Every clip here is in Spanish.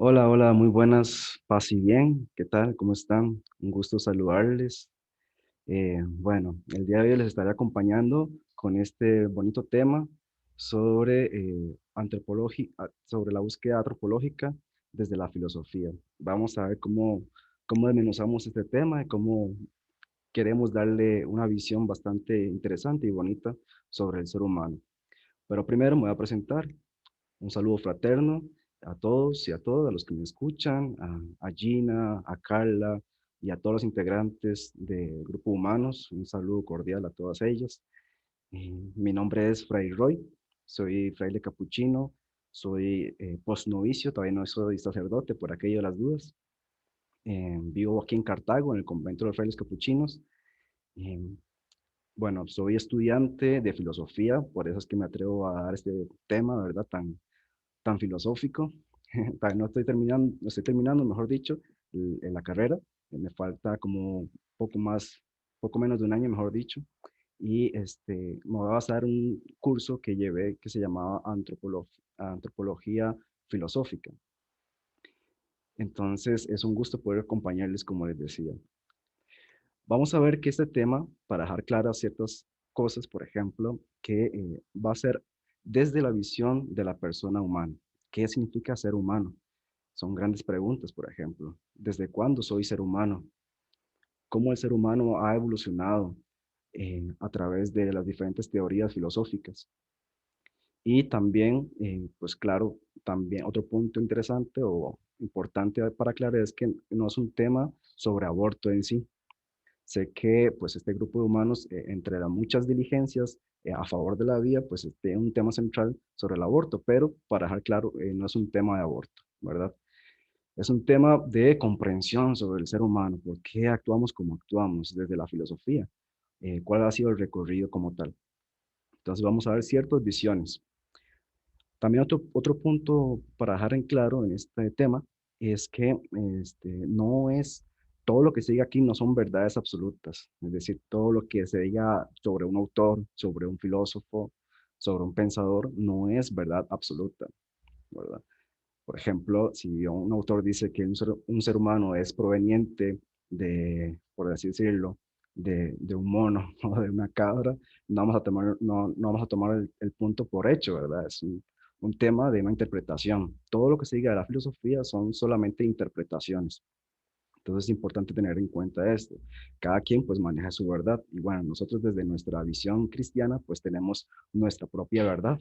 Hola, hola, muy buenas, paz y bien, ¿qué tal? ¿Cómo están? Un gusto saludarles. Bueno, el día de hoy les estaré acompañando con este bonito tema sobre, sobre la búsqueda antropológica desde la filosofía. Vamos a ver cómo desmenuzamos este tema y cómo queremos darle una visión bastante interesante y bonita sobre el ser humano. Pero primero me voy a presentar. Un saludo fraterno a todos y a todas, a los que me escuchan, a Gina, a Carla y a todos los integrantes del Grupo Humanos. Un saludo cordial a todas ellas. Mi nombre es Fray Roy, soy fraile capuchino, soy postnovicio, todavía no soy sacerdote por aquello de las dudas. Vivo aquí en Cartago, en el convento de los frailes capuchinos. Eh, bueno, soy estudiante de filosofía, por eso es que me atrevo a dar este tema, ¿verdad? Tan filosófico. No estoy terminando, mejor dicho, en la carrera. Me falta como poco más, poco menos de un año, mejor dicho. Y me voy a basar en un curso que llevé que se llamaba Antropología Filosófica. Entonces, es un gusto poder acompañarles, como les decía. Vamos a ver que este tema, para dejar claras ciertas cosas, por ejemplo, que va a ser desde la visión de la persona humana. ¿Qué significa ser humano? Son grandes preguntas, por ejemplo. ¿Desde cuándo soy ser humano? ¿Cómo el ser humano ha evolucionado a través de las diferentes teorías filosóficas? Y también, pues claro, también otro punto interesante o importante para aclarar es que no es un tema sobre aborto en sí. Sé que pues este grupo de humanos, entre las muchas diligencias a favor de la vida, pues tiene un tema central sobre el aborto, pero para dejar claro, no es un tema de aborto, ¿verdad? Es un tema de comprensión sobre el ser humano, por qué actuamos como actuamos desde la filosofía, cuál ha sido el recorrido como tal. Entonces vamos a ver ciertas visiones. También otro punto para dejar en claro en este tema es que no es, todo lo que se diga aquí no son verdades absolutas, es decir, todo lo que se diga sobre un autor, sobre un filósofo, sobre un pensador, no es verdad absoluta, ¿verdad? Por ejemplo, si un autor dice que un ser humano es proveniente de, por así decirlo, de un mono o de una cabra, no vamos a tomar el punto por hecho, ¿verdad? Es un tema de una interpretación. Todo lo que se diga de la filosofía son solamente interpretaciones. Entonces es importante tener en cuenta esto. Cada quien pues maneja su verdad. Y bueno, nosotros desde nuestra visión cristiana pues tenemos nuestra propia verdad,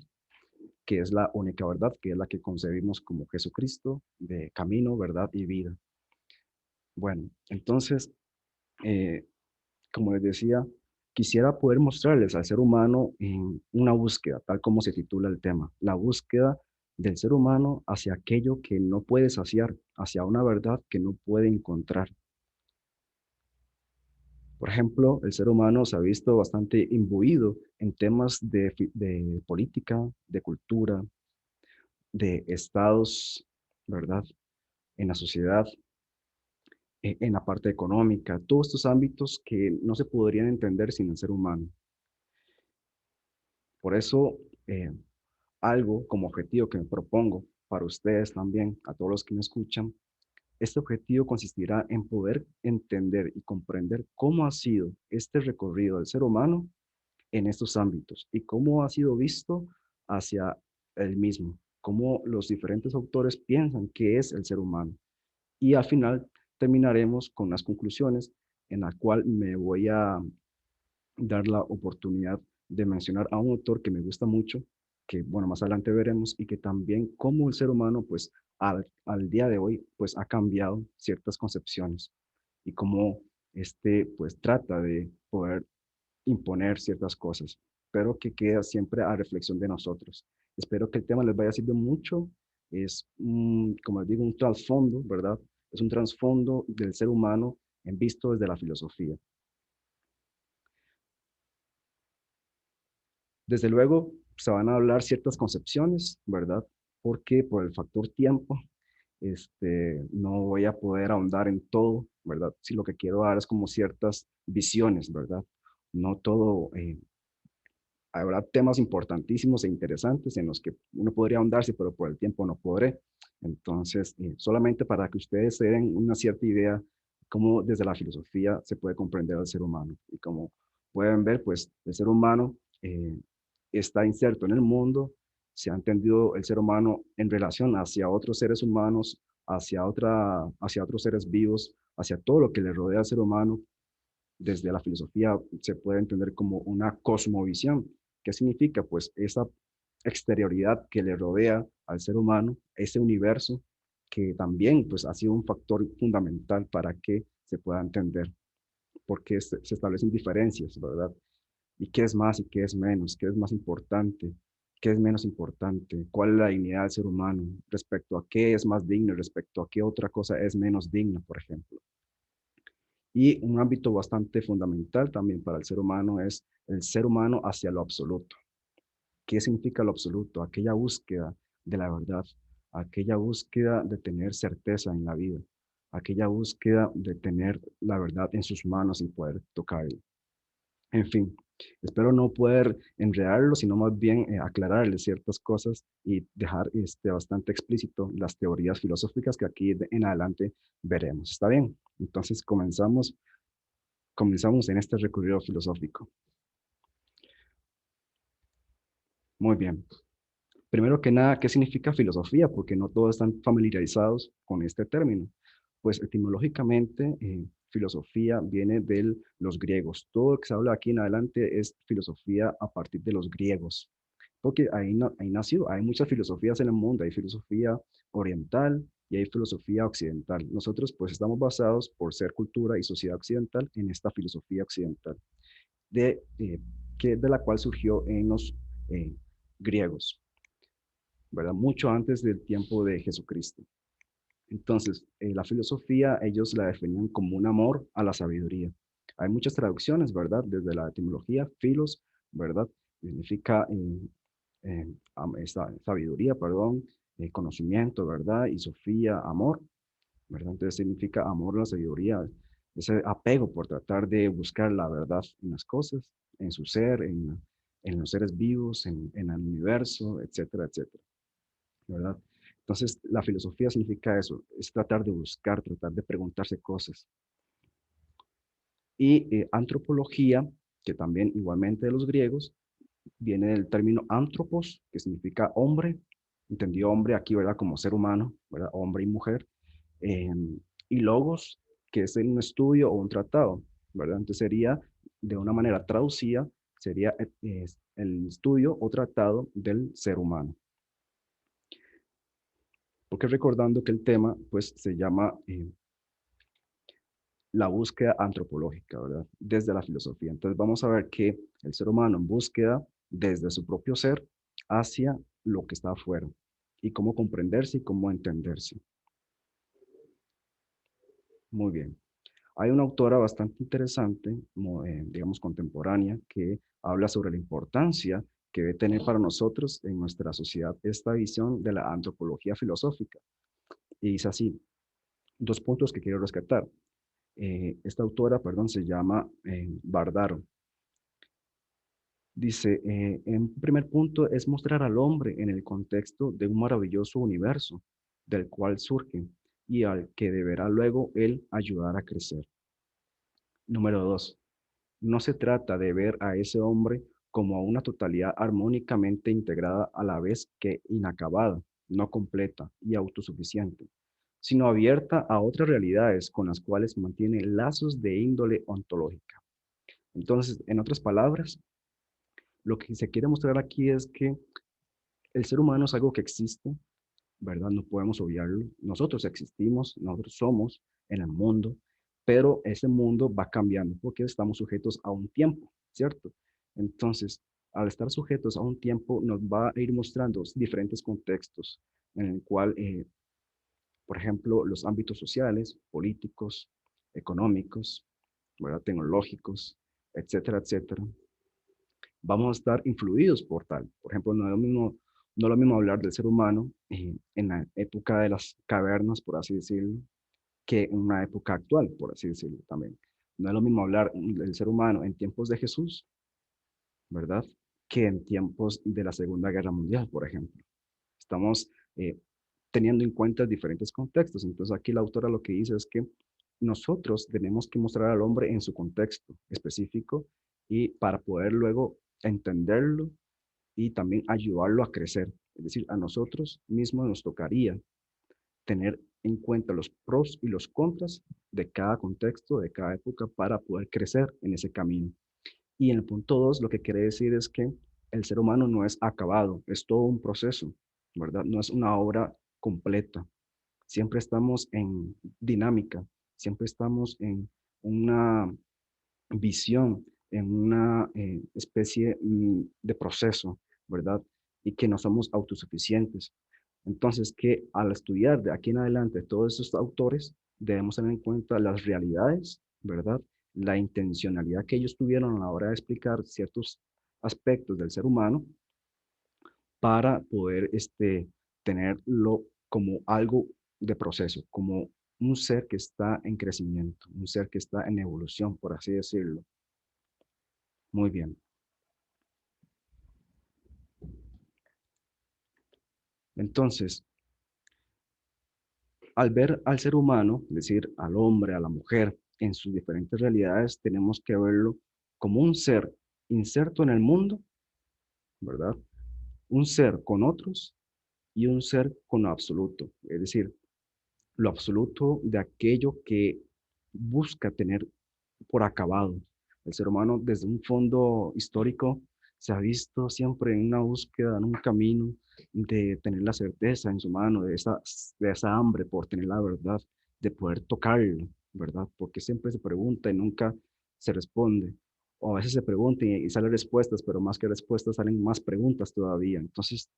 que es la única verdad, que es la que concebimos como Jesucristo, de camino, verdad y vida. Bueno, entonces, eh, como les decía, quisiera poder mostrarles al ser humano en una búsqueda, tal como se titula el tema, la búsqueda del ser humano hacia aquello que no puede saciar, hacia una verdad que no puede encontrar. Por ejemplo, el ser humano se ha visto bastante imbuido en temas de política, de cultura, de estados, ¿verdad? En la sociedad, en la parte económica, todos estos ámbitos que no se podrían entender sin el ser humano. Por eso, eh, algo como objetivo que me propongo para ustedes también, a todos los que me escuchan, este objetivo consistirá en poder entender y comprender cómo ha sido este recorrido del ser humano en estos ámbitos y cómo ha sido visto hacia el mismo, cómo los diferentes autores piensan que es el ser humano. Y al final terminaremos con las conclusiones en la cual me voy a dar la oportunidad de mencionar a un autor que me gusta mucho, que bueno, más adelante veremos, y que también como el ser humano, pues al día de hoy, pues ha cambiado ciertas concepciones y cómo pues trata de poder imponer ciertas cosas, pero que queda siempre a reflexión de nosotros. Espero que el tema les vaya a servir mucho. Es, como les digo, un trasfondo, ¿verdad? Es un trasfondo del ser humano en visto desde la filosofía. Desde luego, se van a hablar ciertas concepciones, ¿verdad? Porque por el factor tiempo, no voy a poder ahondar en todo, ¿verdad? Si lo que quiero dar es como ciertas visiones, ¿verdad? No todo habrá temas importantísimos e interesantes en los que uno podría ahondarse, pero por el tiempo no podré. Entonces, solamente para que ustedes se den una cierta idea cómo desde la filosofía se puede comprender al ser humano. Y como pueden ver, pues el ser humano está inserto en el mundo, se ha entendido el ser humano en relación hacia otros seres humanos, hacia otros seres vivos, hacia todo lo que le rodea al ser humano. Desde la filosofía se puede entender como una cosmovisión. ¿Qué significa? Pues esa exterioridad que le rodea al ser humano, ese universo que también pues ha sido un factor fundamental para que se pueda entender, porque se establecen diferencias, ¿verdad? ¿Y qué es más y qué es menos? ¿Qué es más importante? ¿Qué es menos importante? ¿Cuál es la dignidad del ser humano? ¿Respecto a qué es más digno? ¿Respecto a qué otra cosa es menos digna, por ejemplo? Y un ámbito bastante fundamental también para el ser humano es el ser humano hacia lo absoluto. ¿Qué significa lo absoluto? Aquella búsqueda de la verdad, aquella búsqueda de tener certeza en la vida, aquella búsqueda de tener la verdad en sus manos y poder tocarla. En fin, espero no poder enredarlo, sino más bien aclararle ciertas cosas y dejar bastante explícito las teorías filosóficas que aquí en adelante veremos. ¿Está bien? Entonces comenzamos en este recorrido filosófico. Muy bien. Primero que nada, ¿qué significa filosofía? Porque no todos están familiarizados con este término. Pues etimológicamente, filosofía viene de los griegos. Todo lo que se habla aquí en adelante es filosofía a partir de los griegos, porque ahí, ahí nació. Hay muchas filosofías en el mundo. Hay filosofía oriental y hay filosofía occidental. Nosotros pues estamos basados, por ser cultura y sociedad occidental, en esta filosofía occidental, de, de la cual surgió en los eh, griegos, ¿verdad? Mucho antes del tiempo de Jesucristo. Entonces, la filosofía ellos la definían como un amor a la sabiduría. Hay muchas traducciones, ¿verdad? Desde la etimología, filos, ¿verdad? Significa sabiduría, perdón, conocimiento, ¿verdad? Y sofía, amor, ¿verdad? Entonces significa amor a la sabiduría, ese apego por tratar de buscar la verdad en las cosas, en su ser, en los seres vivos, en el universo, etcétera, etcétera, ¿verdad? Entonces, la filosofía significa eso, es tratar de buscar, tratar de preguntarse cosas. Y antropología, que también igualmente de los griegos, viene del término antropos, que significa hombre, entendió hombre aquí, ¿verdad? Como ser humano, ¿verdad? Hombre y mujer. eh, y logos, que es un estudio o un tratado, ¿verdad? Entonces sería, de una manera traducida, sería el estudio o tratado del ser humano. Porque recordando que el tema, pues, se llama la búsqueda antropológica, ¿verdad? Desde la filosofía. Entonces vamos a ver que el ser humano en búsqueda desde su propio ser hacia lo que está afuera y cómo comprenderse y cómo entenderse. Muy bien. Hay una autora bastante interesante, digamos contemporánea, que habla sobre la importancia que debe tener para nosotros en nuestra sociedad esta visión de la antropología filosófica. Y dice así, dos puntos que quiero rescatar. Esta autora, perdón, se llama Bardaro. Dice, en primer punto es mostrar al hombre en el contexto de un maravilloso universo del cual surge y al que deberá luego él ayudar a crecer. Número dos, no se trata de ver a ese hombre como a una totalidad armónicamente integrada a la vez que inacabada, no completa y autosuficiente, sino abierta a otras realidades con las cuales mantiene lazos de índole ontológica. Entonces, en otras palabras, lo que se quiere mostrar aquí es que el ser humano es algo que existe, ¿verdad? No podemos obviarlo. Nosotros existimos, nosotros somos en el mundo, pero ese mundo va cambiando porque estamos sujetos a un tiempo, ¿cierto? Entonces, al estar sujetos a un tiempo, nos va a ir mostrando diferentes contextos en el cual, por ejemplo, los ámbitos sociales, políticos, económicos, ¿verdad? Tecnológicos, etcétera, etcétera, vamos a estar influidos por tal. Por ejemplo, no es lo mismo hablar del ser humano en la época de las cavernas, por así decirlo, que en una época actual, por así decirlo también. No es lo mismo hablar del ser humano en tiempos de Jesús, ¿verdad? que en tiempos de la Segunda Guerra Mundial, por ejemplo. Estamos teniendo en cuenta diferentes contextos. Entonces aquí la autora lo que dice es que nosotros tenemos que mostrar al hombre en su contexto específico y para poder luego entenderlo y también ayudarlo a crecer. Es decir, a nosotros mismos nos tocaría tener en cuenta los pros y los contras de cada contexto, de cada época, para poder crecer en ese camino. Y en el punto 2, lo que quiere decir es que el ser humano no es acabado, es todo un proceso, ¿verdad? No es una obra completa. Siempre estamos en dinámica, siempre estamos en una visión, en una especie de proceso, ¿verdad? Y que no somos autosuficientes. Entonces, que al estudiar de aquí en adelante todos estos autores, debemos tener en cuenta las realidades, ¿verdad? La intencionalidad que ellos tuvieron a la hora de explicar ciertos aspectos del ser humano para poder tenerlo como algo de proceso, como un ser que está en crecimiento, un ser que está en evolución, por así decirlo. Muy bien. Entonces, al ver al ser humano, es decir, al hombre, a la mujer, en sus diferentes realidades, tenemos que verlo como un ser inserto en el mundo, ¿verdad? Un ser con otros y un ser con lo absoluto, es decir, lo absoluto de aquello que busca tener por acabado. El ser humano desde un fondo histórico se ha visto siempre en una búsqueda, en un camino de tener la certeza en su mano, de esa hambre por tener la verdad, de poder tocarlo, ¿verdad? Porque siempre se pregunta y nunca se responde. O a veces se pregunta y salen respuestas, pero más que respuestas salen más preguntas todavía. Entonces,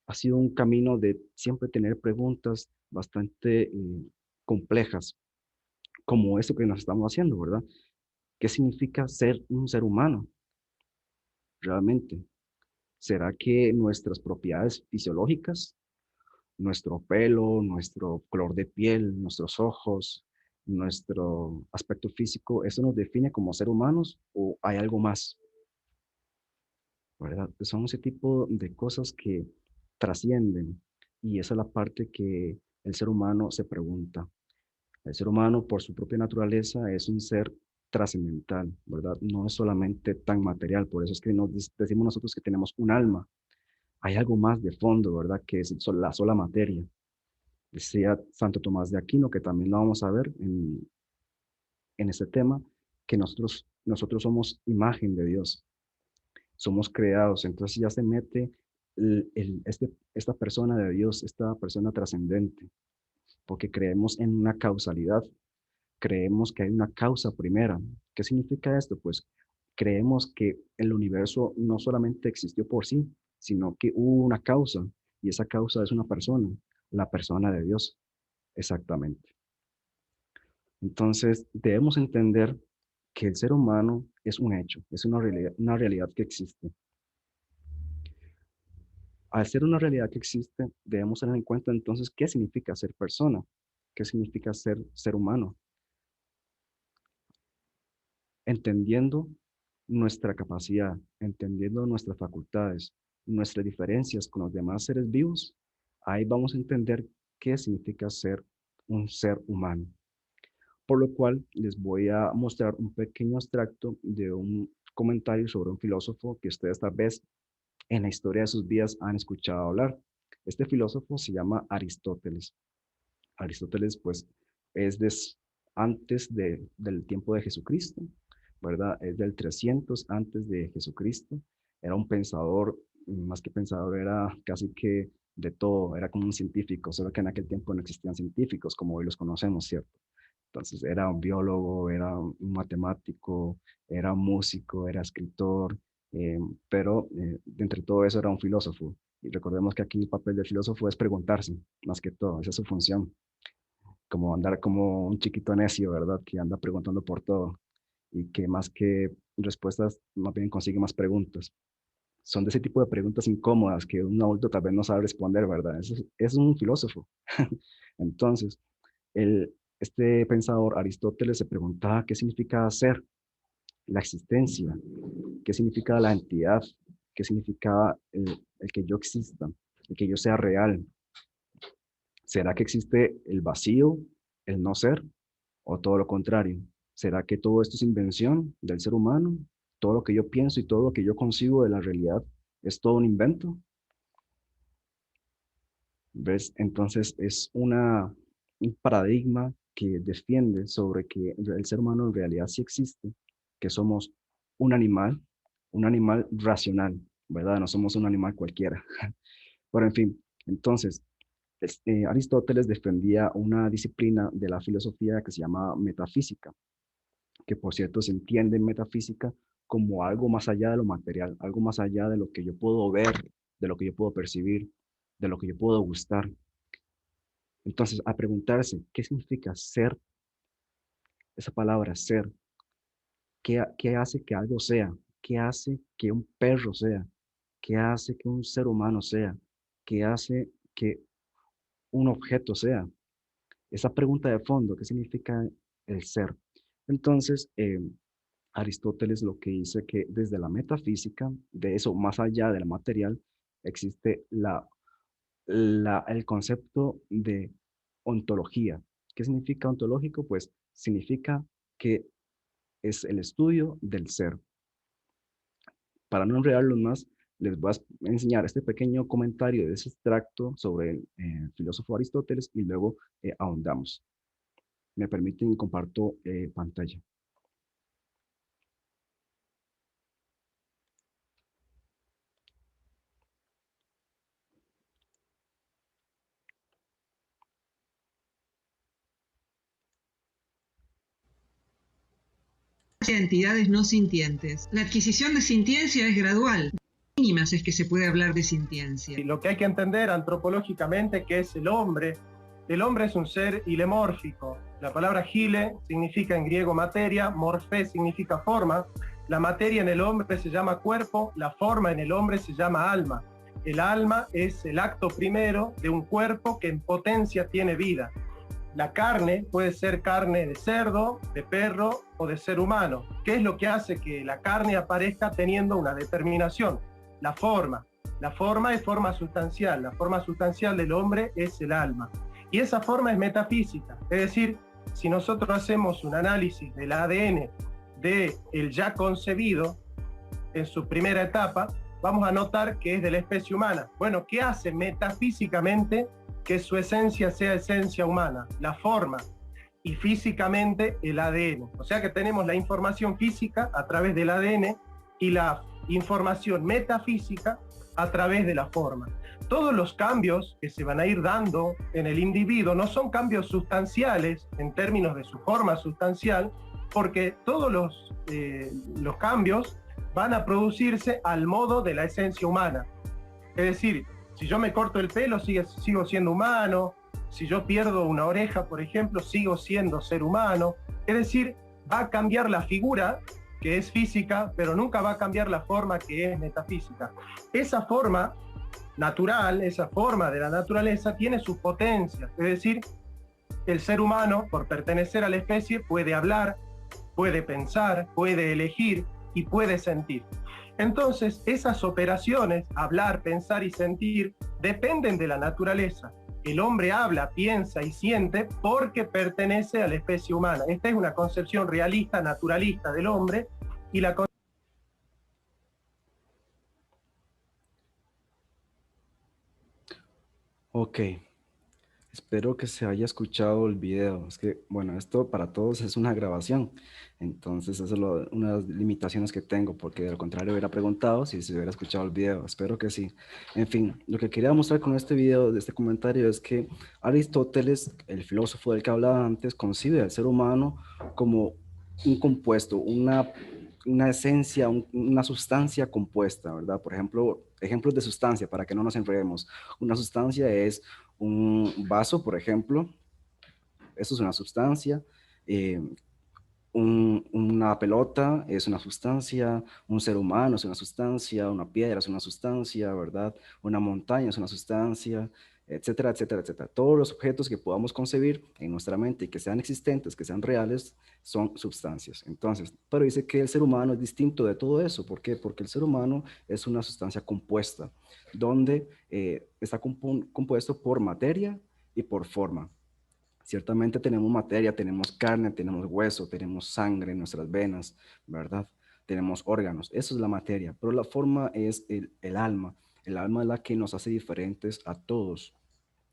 ha sido un camino de siempre tener preguntas bastante complejas, como esto que nos estamos haciendo, ¿verdad? ¿Qué significa ser un ser humano realmente? ¿Será que nuestras propiedades fisiológicas, nuestro pelo, nuestro color de piel, nuestros ojos, nuestro aspecto físico, eso nos define como ser humanos o hay algo más, ¿verdad? Son ese tipo de cosas que trascienden y esa es la parte que el ser humano se pregunta. El ser humano, por su propia naturaleza, es un ser trascendental, ¿verdad? No es solamente tan material, por eso es que nos decimos nosotros que tenemos un alma. Hay algo más de fondo, ¿verdad? Que es la sola materia. Decía Santo Tomás de Aquino, que también lo vamos a ver en este tema, que nosotros somos imagen de Dios, somos creados, entonces ya se mete esta persona de Dios, esta persona trascendente, porque creemos en una causalidad, creemos que hay una causa primera. ¿Qué significa esto? Pues creemos que el universo no solamente existió por sí, sino que hubo una causa, y esa causa es una persona, la persona de Dios, exactamente. Entonces, debemos entender que el ser humano es un hecho, es una realidad que existe. Al ser una realidad que existe, debemos tener en cuenta entonces qué significa ser persona, qué significa ser humano, entendiendo nuestra capacidad, entendiendo nuestras facultades, nuestras diferencias con los demás seres vivos, ahí vamos a entender qué significa ser un ser humano. Por lo cual les voy a mostrar un pequeño extracto de un comentario sobre un filósofo que ustedes tal vez en la historia de sus vidas han escuchado hablar. Este filósofo se llama Aristóteles. Aristóteles, pues, es antes del tiempo de Jesucristo, ¿verdad? Es del 300 antes de Jesucristo. Era un pensador, más que pensador, era casi que de todo, era como un científico, solo que en aquel tiempo no existían científicos como hoy los conocemos, ¿cierto? Entonces era un biólogo, era un matemático, era un músico, era escritor, pero de entre todo eso era un filósofo. Y recordemos que aquí el papel del filósofo es preguntarse, más que todo, esa es su función, como andar como un chiquito necio, ¿verdad? Que anda preguntando por todo y que más que respuestas, más bien consigue más preguntas. Son de ese tipo de preguntas incómodas que un adulto tal vez no sabe responder, ¿verdad? Es un filósofo. Entonces, este pensador Aristóteles se preguntaba qué significa ser, la existencia, qué significa la entidad, ¿Qué significa el que yo exista, el que yo sea real? ¿Será que existe el vacío, el no ser, o todo lo contrario? ¿Será que todo esto es invención del ser humano? ¿Todo lo que yo pienso y todo lo que yo concibo de la realidad es todo un invento? ¿Ves? Entonces es un paradigma que defiende sobre que el ser humano en realidad sí existe, que somos un un animal racional, ¿verdad? No somos un animal cualquiera. Pero en fin, entonces, Aristóteles defendía una disciplina de la filosofía que se llama metafísica, que por cierto se entiende en metafísica como algo más allá de lo material, algo más allá de lo que yo puedo ver, de lo que yo puedo percibir, de lo que yo puedo gustar. Entonces, a preguntarse, ¿qué significa ser? Esa palabra ser, ¿qué hace que algo sea? ¿Qué hace que un perro sea? ¿Qué hace que un ser humano sea? ¿Qué hace que un objeto sea? Esa pregunta de fondo, ¿qué significa el ser? Entonces, Aristóteles lo que dice que desde la metafísica, de eso más allá de la material, existe el concepto de ontología. ¿Qué significa ontológico? Pues significa que es el estudio del ser. Para no enredarlos más, les voy a enseñar este pequeño comentario de ese extracto sobre el filósofo Aristóteles y luego ahondamos. Me permiten comparto pantalla. Entidades no sintientes. La adquisición de sintiencia es gradual. Mínimas es que se puede hablar de sintiencia. Y lo que hay que entender antropológicamente que es el hombre es un ser hilemórfico. La palabra hile significa en griego materia, morfé significa forma. La materia en el hombre se llama cuerpo, la forma en el hombre se llama alma. El alma es el acto primero de un cuerpo que en potencia tiene vida. La carne puede ser carne de cerdo, de perro o de ser humano. ¿Qué es lo que hace que la carne aparezca teniendo una determinación? La forma. La forma es forma sustancial. La forma sustancial del hombre es el alma. Y esa forma es metafísica. Es decir, si nosotros hacemos un análisis del ADN del ya concebido en su primera etapa, vamos a notar que es de la especie humana. Bueno, ¿qué hace metafísicamente que su esencia sea esencia humana? La forma, y físicamente el ADN. O sea que tenemos la información física a través del ADN y la información metafísica a través de la forma. Todos los cambios que se van a ir dando en el individuo no son cambios sustanciales en términos de su forma sustancial, porque todos los cambios van a producirse al modo de la esencia humana. Es decir, si yo me corto el pelo, sigo siendo humano. Si yo pierdo una oreja, por ejemplo, sigo siendo ser humano. Es decir, va a cambiar la figura, que es física, pero nunca va a cambiar la forma, que es metafísica. Esa forma natural, esa forma de la naturaleza, tiene sus potencias. Es decir, el ser humano, por pertenecer a la especie, puede hablar, puede pensar, puede elegir y puede sentir. Entonces, esas operaciones, hablar, pensar y sentir, dependen de la naturaleza. El hombre habla, piensa y siente porque pertenece a la especie humana. Esta es una concepción realista, naturalista del hombre, y la Ok, espero que se haya escuchado el video. Es que, bueno, esto para todos es una grabación. Entonces, eso es una de las limitaciones que tengo, porque de lo contrario hubiera preguntado si se hubiera escuchado el video. Espero que sí. En fin, lo que quería mostrar con este video, de este comentario, es que Aristóteles, el filósofo del que hablaba antes, concibe al ser humano como un compuesto, una esencia, una sustancia compuesta, ¿verdad? Por ejemplo, ejemplos de sustancia, para que no nos enredemos. Una sustancia es un vaso, por ejemplo. Eso es una sustancia. Eh, una pelota es una sustancia, un ser humano es una sustancia, una piedra es una sustancia, ¿verdad? Una montaña es una sustancia, etcétera, etcétera, etcétera. Todos los objetos que podamos concebir en nuestra mente y que sean existentes, que sean reales, son sustancias. Entonces, pero dice que el ser humano es distinto de todo eso. ¿Por qué? Porque el ser humano es una sustancia compuesta, donde está compuesto por materia y por forma. Ciertamente tenemos materia, tenemos carne, tenemos hueso, tenemos sangre en nuestras venas, ¿verdad? Tenemos órganos, eso es la materia, pero la forma es el alma. El alma es la que nos hace diferentes a todos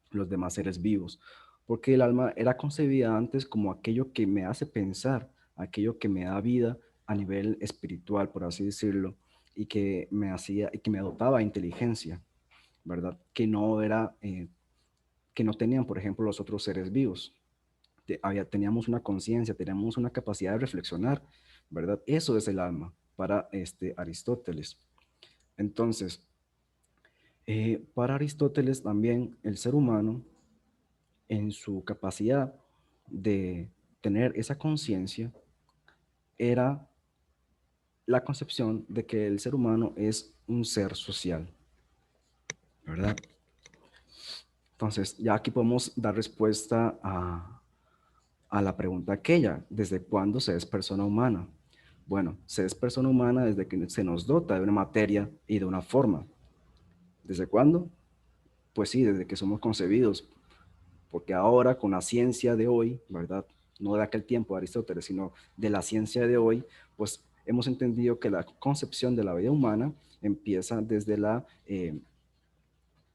los demás seres vivos, porque el alma era concebida antes como aquello que me hace pensar, aquello que me da vida a nivel espiritual, por así decirlo, y que me dotaba de inteligencia, ¿verdad? Que no tenían, por ejemplo, los otros seres vivos. Teníamos una conciencia, teníamos una capacidad de reflexionar, ¿verdad? Eso es el alma para Aristóteles. Entonces, para Aristóteles también el ser humano, en su capacidad de tener esa conciencia, era la concepción de que el ser humano es un ser social, ¿verdad? Entonces, ya aquí podemos dar respuesta a la pregunta aquella, ¿desde cuándo se es persona humana? Bueno, se es persona humana desde que se nos dota de una materia y de una forma. ¿Desde cuándo? Pues sí, desde que somos concebidos, porque ahora con la ciencia de hoy, ¿verdad? No de aquel tiempo de Aristóteles, sino de la ciencia de hoy, pues hemos entendido que la concepción de la vida humana empieza desde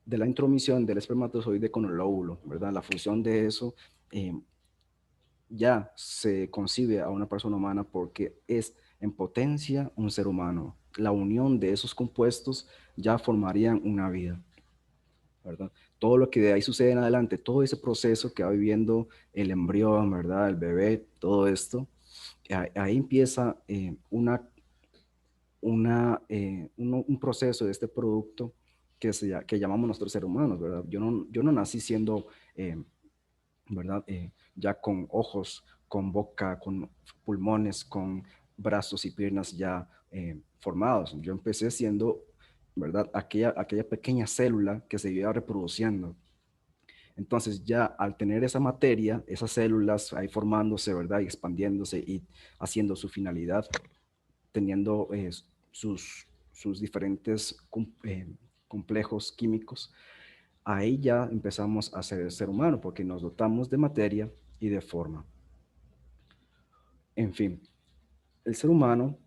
de la intromisión del espermatozoide con el óvulo, ¿verdad? La fusión de eso eh, ya se concibe a una persona humana porque es en potencia un ser humano. La unión de esos compuestos ya formarían una vida, ¿verdad? Todo lo que de ahí sucede en adelante, todo ese proceso que va viviendo el embrión, ¿verdad? El bebé, todo esto, ahí empieza un proceso de este producto que llamamos nosotros seres humanos, ¿verdad? Yo no nací siendo, ¿verdad? Ya con ojos, con boca, con pulmones, con brazos y piernas ya formados. Yo empecé siendo, ¿verdad? Aquella pequeña célula que se iba reproduciendo. Entonces ya al tener esa materia, esas células ahí formándose, ¿verdad? Y expandiéndose y haciendo su finalidad, teniendo sus diferentes complejos químicos, ahí ya empezamos a ser el ser humano, porque nos dotamos de materia y de forma. En fin, el ser humano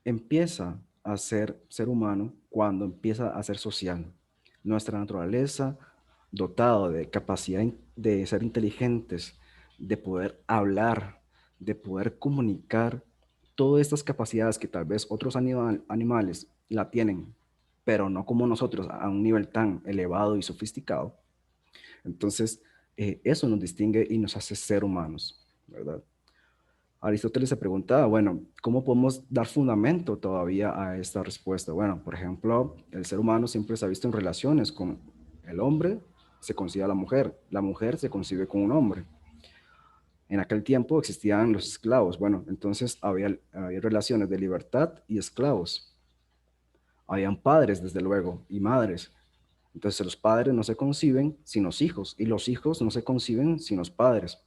empieza a ser ser humano cuando empieza a ser social. Nuestra naturaleza, dotado de capacidad de ser inteligentes, de poder hablar, de poder comunicar, todas estas capacidades que tal vez otros animales la tienen, pero no como nosotros a un nivel tan elevado y sofisticado. Entonces, eso nos distingue y nos hace ser humanos, ¿verdad? Aristóteles se preguntaba, bueno, ¿cómo podemos dar fundamento todavía a esta respuesta? Bueno, por ejemplo, el ser humano siempre se ha visto en relaciones con el hombre, se concibe a la mujer se concibe con un hombre. En aquel tiempo existían los esclavos, bueno, entonces había relaciones de libertad y esclavos. Habían padres, desde luego, y madres. Entonces los padres no se conciben sin los hijos y los hijos no se conciben sin los padres.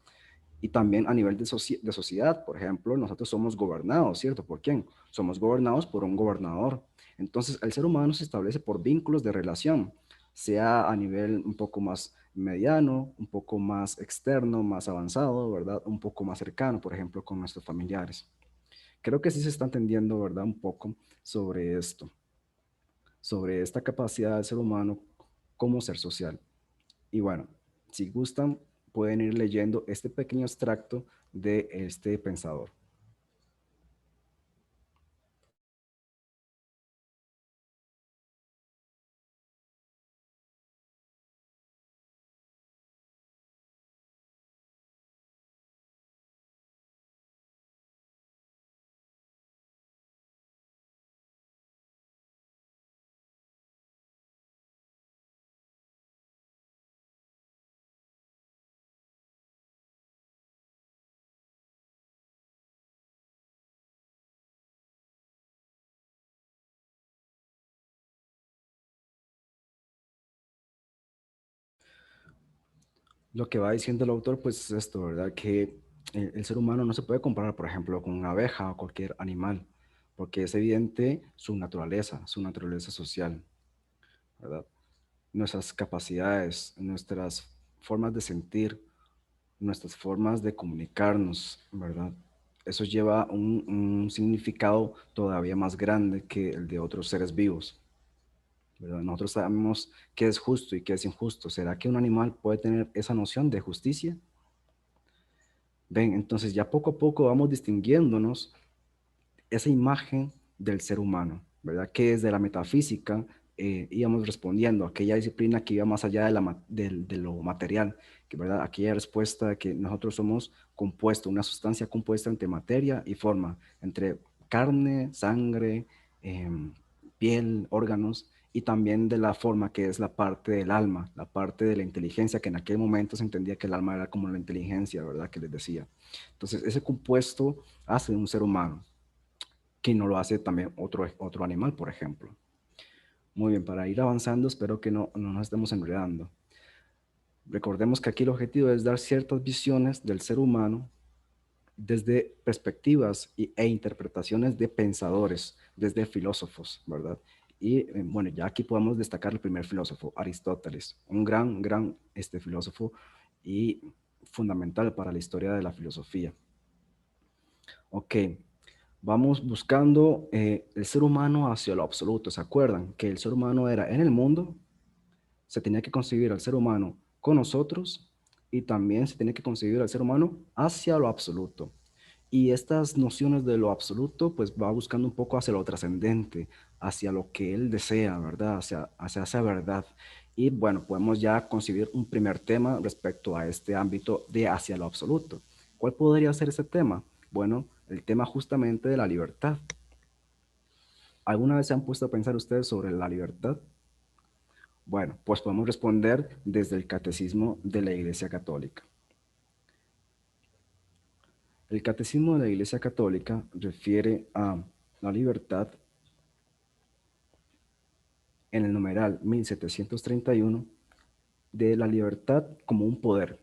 Y también a nivel de sociedad, por ejemplo, nosotros somos gobernados, ¿cierto? ¿Por quién? Somos gobernados por un gobernador. Entonces, el ser humano se establece por vínculos de relación, sea a nivel un poco más mediano, un poco más externo, más avanzado, ¿verdad? Un poco más cercano, por ejemplo, con nuestros familiares. Creo que sí se está entendiendo, ¿verdad? Un poco sobre esto, sobre esta capacidad del ser humano como ser social. Y bueno, si gustan, pueden ir leyendo este pequeño extracto de este pensador. Lo que va diciendo el autor, pues es esto, ¿verdad? Que el ser humano no se puede comparar, por ejemplo, con una abeja o cualquier animal, porque es evidente su naturaleza social, ¿verdad? Nuestras capacidades, nuestras formas de sentir, nuestras formas de comunicarnos, ¿verdad? Eso lleva un significado todavía más grande que el de otros seres vivos, ¿verdad? Nosotros sabemos qué es justo y qué es injusto. ¿Será que un animal puede tener esa noción de justicia? Ven, entonces ya poco a poco vamos distinguiéndonos esa imagen del ser humano, ¿verdad? Que desde la metafísica íbamos respondiendo a aquella disciplina que iba más allá de, de lo material, que, ¿verdad? Aquella respuesta de que nosotros somos compuesto, una sustancia compuesta entre materia y forma, entre carne, sangre, piel, órganos, y también de la forma que es la parte del alma, la parte de la inteligencia, que en aquel momento se entendía que el alma era como la inteligencia, ¿verdad? Que les decía. Entonces, ese compuesto hace un ser humano que no lo hace también otro animal, por ejemplo. Muy bien, para ir avanzando, espero que no nos estemos enredando. Recordemos que aquí el objetivo es dar ciertas visiones del ser humano desde perspectivas e interpretaciones de pensadores, desde filósofos, ¿verdad? Y bueno, ya aquí podemos destacar el primer filósofo, Aristóteles, un gran filósofo y fundamental para la historia de la filosofía. Ok, vamos buscando el ser humano hacia lo absoluto. ¿Se acuerdan que el ser humano era en el mundo? Se tenía que concebir al ser humano con nosotros y también se tenía que concebir al ser humano hacia lo absoluto. Y estas nociones de lo absoluto, pues va buscando un poco hacia lo trascendente, hacia lo que él desea, ¿verdad? Hacia esa verdad. Y bueno, podemos ya concebir un primer tema respecto a este ámbito de hacia lo absoluto. ¿Cuál podría ser ese tema? Bueno, el tema justamente de la libertad. ¿Alguna vez se han puesto a pensar ustedes sobre la libertad? Bueno, pues podemos responder desde el Catecismo de la Iglesia Católica. El Catecismo de la Iglesia Católica refiere a la libertad en el numeral 1731 de la libertad como un poder.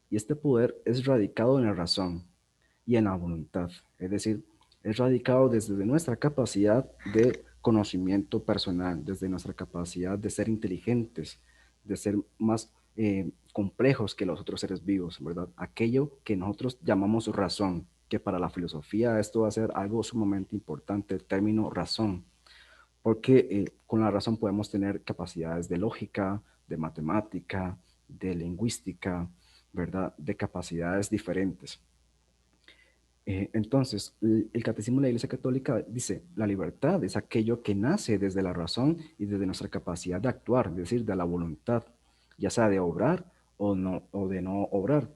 Y este poder es radicado en la razón y en la voluntad. Es decir, es radicado desde nuestra capacidad de conocimiento personal, desde nuestra capacidad de ser inteligentes, de ser más complejos que los otros seres vivos, ¿verdad? Aquello que nosotros llamamos razón, que para la filosofía esto va a ser algo sumamente importante, el término razón, porque con la razón podemos tener capacidades de lógica, de matemática, de lingüística, ¿verdad? De capacidades diferentes. Entonces, el Catecismo de la Iglesia Católica dice, la libertad es aquello que nace desde la razón y desde nuestra capacidad de actuar, es decir, de la voluntad, ya sea de obrar o de no obrar,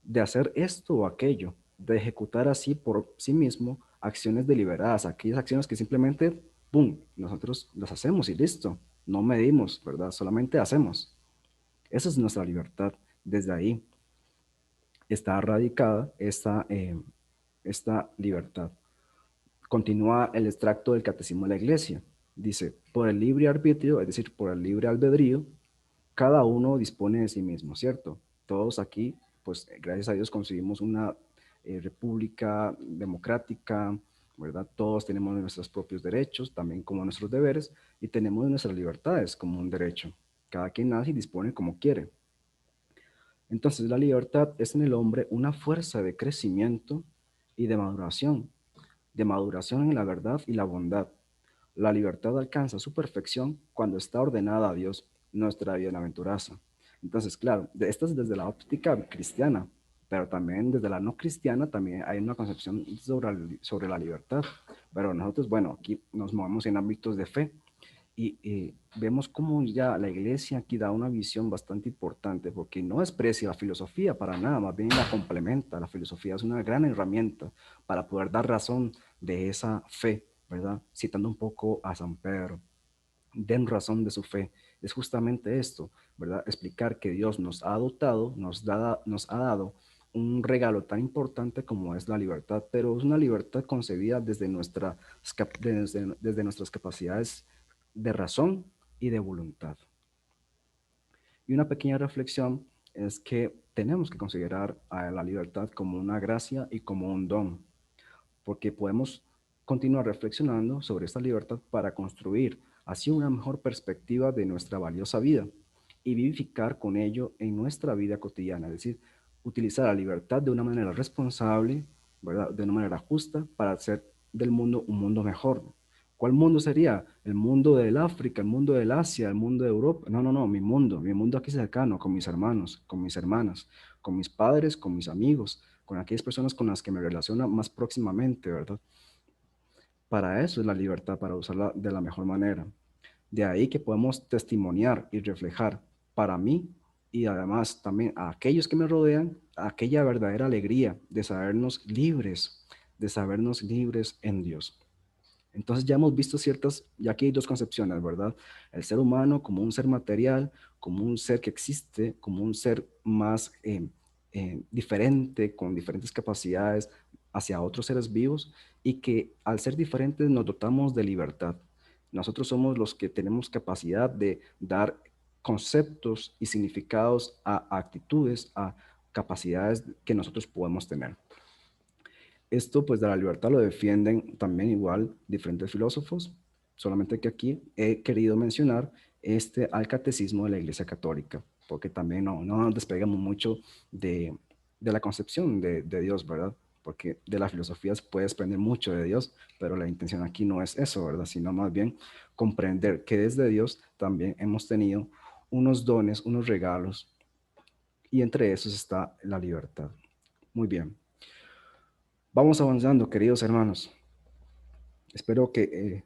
de hacer esto o aquello, de ejecutar así por sí mismo acciones deliberadas, aquellas acciones que simplemente, ¡pum!, nosotros las hacemos y listo, no medimos, ¿verdad? Solamente hacemos. Esa es nuestra libertad. Desde ahí está radicada esta libertad. Continúa el extracto del Catecismo de la Iglesia. Dice, por el libre arbitrio, es decir, por el libre albedrío, cada uno dispone de sí mismo, ¿cierto? Todos aquí, pues gracias a Dios conseguimos una república democrática, ¿verdad? Todos tenemos nuestros propios derechos, también como nuestros deberes, y tenemos nuestras libertades como un derecho. Cada quien nace y dispone como quiere. Entonces la libertad es en el hombre una fuerza de crecimiento y de maduración en la verdad y la bondad. La libertad alcanza su perfección cuando está ordenada a Dios, nuestra bienaventuranza. Entonces, claro, esto es desde la óptica cristiana, pero también desde la no cristiana también hay una concepción sobre la libertad. Pero nosotros, bueno, aquí nos movemos en ámbitos de fe y vemos cómo ya la iglesia aquí da una visión bastante importante, porque no desprecia la filosofía para nada, más bien la complementa. La filosofía es una gran herramienta para poder dar razón de esa fe, ¿verdad? Citando un poco a San Pedro, den razón de su fe. Es justamente esto, ¿verdad? Explicar que Dios nos ha dotado, nos ha dado un regalo tan importante como es la libertad, pero es una libertad concebida desde nuestras capacidades de razón y de voluntad. Y una pequeña reflexión es que tenemos que considerar a la libertad como una gracia y como un don, porque podemos continuar reflexionando sobre esta libertad para construir así una mejor perspectiva de nuestra valiosa vida y vivificar con ello en nuestra vida cotidiana, es decir, utilizar la libertad de una manera responsable, ¿verdad? De una manera justa para hacer del mundo un mundo mejor. ¿Cuál mundo sería? ¿El mundo del África, el mundo del Asia, el mundo de Europa? No, no, no, mi mundo aquí cercano, con mis hermanos, con mis hermanas, con mis padres, con mis amigos, con aquellas personas con las que me relaciono más próximamente, ¿verdad? Para eso es la libertad, para usarla de la mejor manera. De ahí que podemos testimoniar y reflejar para mí y además también a aquellos que me rodean aquella verdadera alegría de sabernos libres en Dios. Entonces ya hemos visto ya aquí hay dos concepciones, ¿verdad? El ser humano como un ser material, como un ser que existe, como un ser más diferente, con diferentes capacidades hacia otros seres vivos y que al ser diferentes nos dotamos de libertad. Nosotros somos los que tenemos capacidad de dar conceptos y significados a actitudes, a capacidades que nosotros podemos tener. Esto pues de la libertad lo defienden también igual diferentes filósofos, solamente que aquí he querido mencionar al catecismo de la Iglesia Católica, porque también no nos despegamos mucho de la concepción de Dios, ¿verdad? Porque de las filosofías puedes aprender mucho de Dios, pero la intención aquí no es eso, ¿verdad? Sino más bien comprender que desde Dios también hemos tenido unos dones, unos regalos, y entre esos está la libertad. Muy bien. Vamos avanzando, queridos hermanos. Espero que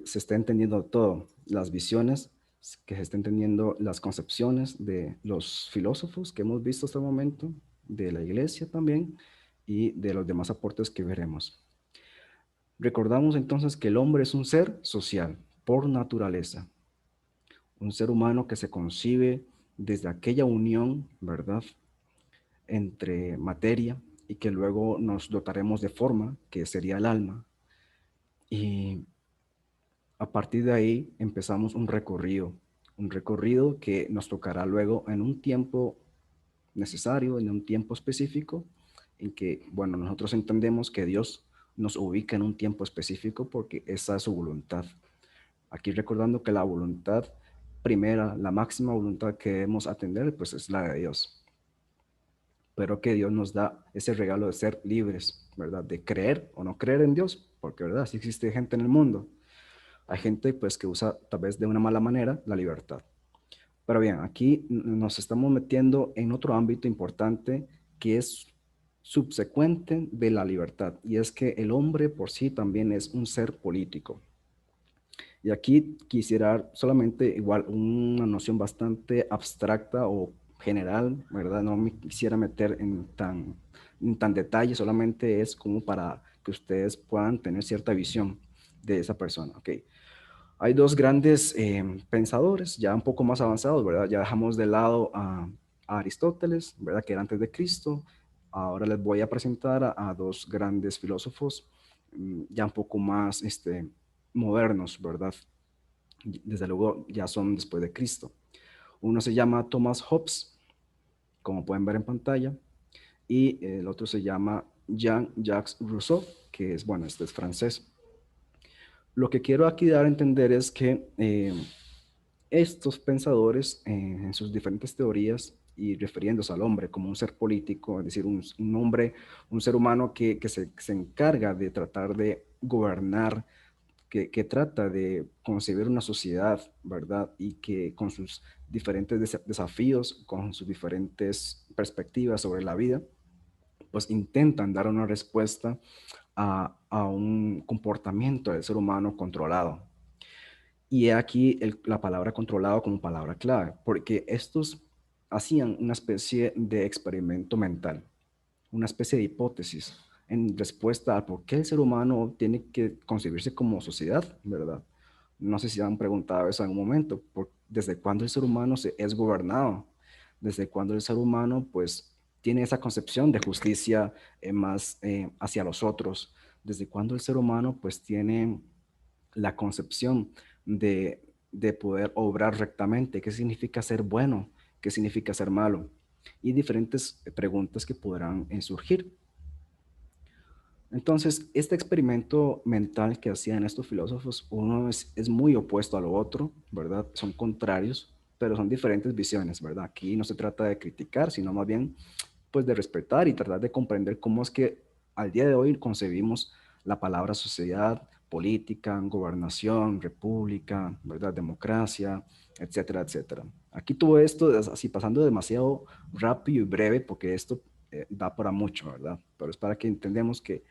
se esté entendiendo todo, las visiones, que se esté entendiendo las concepciones de los filósofos que hemos visto hasta el momento, de la iglesia también y de los demás aportes que veremos. Recordamos entonces que el hombre es un ser social por naturaleza, un ser humano que se concibe desde aquella unión, ¿verdad?, entre materia y que luego nos dotaremos de forma, que sería el alma. Y a partir de ahí empezamos un recorrido que nos tocará luego en un tiempo necesario, en un tiempo específico, en que, bueno, nosotros entendemos que Dios nos ubica en un tiempo específico porque esa es su voluntad. Aquí recordando que la voluntad primera, la máxima voluntad que debemos atender, pues es la de Dios. Pero que Dios nos da ese regalo de ser libres, ¿verdad? De creer o no creer en Dios, porque, ¿verdad? Sí existe gente en el mundo. Hay gente pues que usa tal vez de una mala manera la libertad. Pero bien, aquí nos estamos metiendo en otro ámbito importante que es subsecuente de la libertad y es que el hombre por sí también es un ser político. Y aquí quisiera solamente igual una noción bastante abstracta o general, ¿verdad? No me quisiera meter en tan detalle, solamente es como para que ustedes puedan tener cierta visión de esa persona, ¿ok? Hay dos grandes pensadores, ya un poco más avanzados, ¿verdad? Ya dejamos de lado a Aristóteles, ¿verdad? Que era antes de Cristo. Ahora les voy a presentar a dos grandes filósofos ya un poco más modernos, ¿verdad? Desde luego ya son después de Cristo. Uno se llama Thomas Hobbes, como pueden ver en pantalla, y el otro se llama Jean-Jacques Rousseau, que es, bueno, este es francés. Lo que quiero aquí dar a entender es que estos pensadores, en sus diferentes teorías y refiriéndose al hombre como un ser político, es decir, un hombre, un ser humano que se encarga de tratar de gobernar, que trata de concebir una sociedad, ¿verdad? Y que con sus diferentes desafíos, con sus diferentes perspectivas sobre la vida, pues intentan dar una respuesta a un comportamiento del ser humano controlado. Y aquí la palabra controlado como palabra clave, porque estos hacían una especie de experimento mental, una especie de hipótesis en respuesta a por qué el ser humano tiene que concebirse como sociedad, ¿verdad? No sé si han preguntado eso en un momento, ¿desde cuándo el ser humano es gobernado? ¿Desde cuándo el ser humano pues tiene esa concepción de justicia más hacia los otros? ¿Desde cuándo el ser humano pues tiene la concepción de poder obrar rectamente? ¿Qué significa ser bueno? ¿Qué significa ser malo? y diferentes preguntas que podrán surgir. Entonces, este experimento mental que hacían estos filósofos, uno es muy opuesto a lo otro, ¿verdad? Son contrarios, pero son diferentes visiones, ¿verdad? Aquí no se trata de criticar, sino más bien, pues, de respetar y tratar de comprender cómo es que al día de hoy concebimos la palabra sociedad, política, gobernación, república, ¿verdad? Democracia, etcétera, etcétera. Aquí todo esto es así pasando demasiado rápido y breve porque esto da para mucho, ¿verdad? Pero es para que entendamos que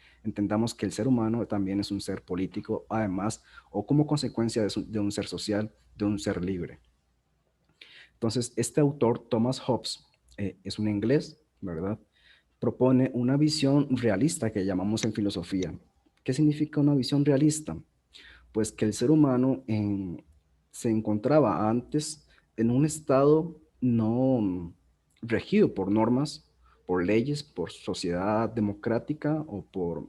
el ser humano también es un ser político, además, o como consecuencia de un ser social, de un ser libre. Entonces, este autor, Thomas Hobbes, es un inglés, ¿verdad? Propone una visión realista que llamamos en filosofía. ¿Qué significa una visión realista? Pues que el ser humano se encontraba antes en un estado no regido por normas, por leyes, por sociedad democrática o por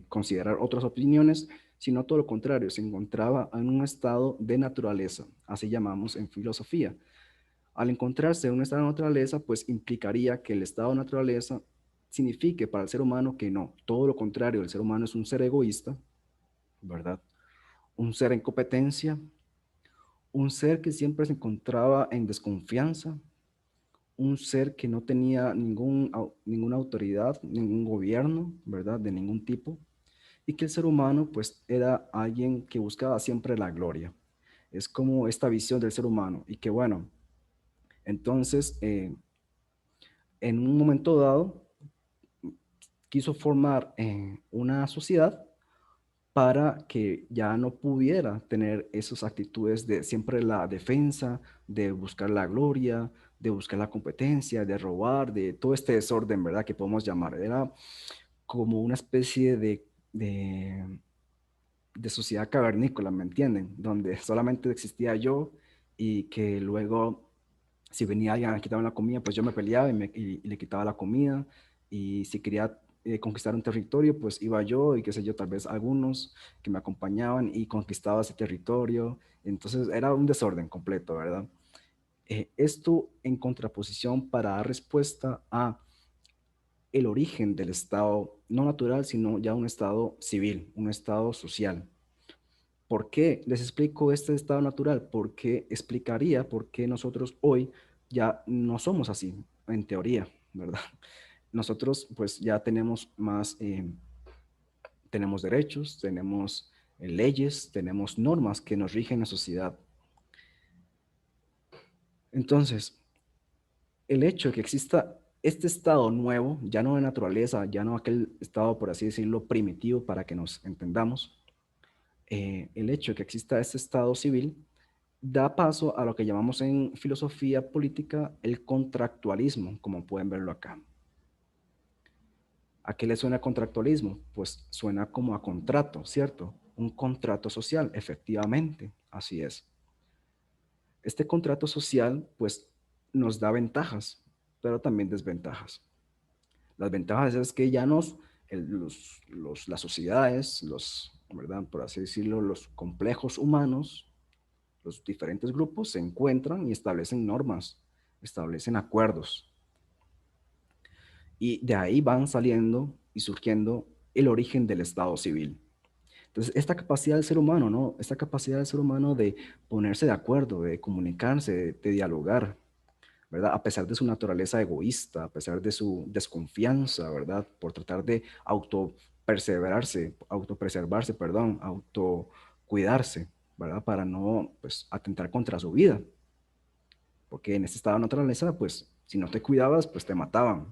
considerar otras opiniones, sino todo lo contrario, se encontraba en un estado de naturaleza, así llamamos en filosofía. Al encontrarse en un estado de naturaleza, pues implicaría que el estado de naturaleza signifique para el ser humano que no, todo lo contrario, el ser humano es un ser egoísta, ¿verdad? Un ser en competencia, un ser que siempre se encontraba en desconfianza, un ser que no tenía ninguna autoridad, ningún gobierno, ¿verdad? De ningún tipo, y que el ser humano pues era alguien que buscaba siempre la gloria. Es como esta visión del ser humano y que bueno, entonces en un momento dado quiso formar una sociedad para que ya no pudiera tener esas actitudes de siempre la defensa, de buscar la gloria, de buscar la competencia, de robar, de todo este desorden, ¿verdad? Que podemos llamar. Era como una especie de sociedad cavernícola, ¿me entienden? Donde solamente existía yo y que luego, si venía alguien a quitarme la comida, pues yo me peleaba y le quitaba la comida. Y si quería conquistar un territorio, pues iba yo y qué sé yo, tal vez algunos que me acompañaban y conquistaba ese territorio. Entonces era un desorden completo, ¿verdad? Esto en contraposición para dar respuesta a el origen del estado no natural, sino ya un estado civil, un estado social. ¿Por qué les explico este estado natural? Porque explicaría por qué nosotros hoy ya no somos así, en teoría, ¿verdad? Nosotros pues ya tenemos más, tenemos derechos, tenemos leyes, tenemos normas que nos rigen la sociedad. Entonces, el hecho de que exista este estado nuevo, ya no de naturaleza, ya no aquel estado, por así decirlo, primitivo para que nos entendamos, el hecho de que exista este estado civil da paso a lo que llamamos en filosofía política el contractualismo, como pueden verlo acá. ¿A qué le suena contractualismo? Pues suena como a contrato, ¿cierto? Un contrato social, efectivamente, así es. Este contrato social, pues, nos da ventajas, pero también desventajas. Las ventajas es que ya las sociedades, ¿verdad? Por así decirlo, los complejos humanos, los diferentes grupos se encuentran y establecen normas, establecen acuerdos. Y de ahí van saliendo y surgiendo el origen del Estado civil. Entonces, esta capacidad del ser humano, ¿no? Esta capacidad del ser humano de ponerse de acuerdo, de comunicarse, de dialogar, ¿verdad? A pesar de su naturaleza egoísta, a pesar de su desconfianza, ¿verdad? Por tratar de autopreservarse, perdón, autocuidarse, ¿verdad? Para no, pues, atentar contra su vida. Porque en este estado de naturaleza, pues, si no te cuidabas, pues te mataban.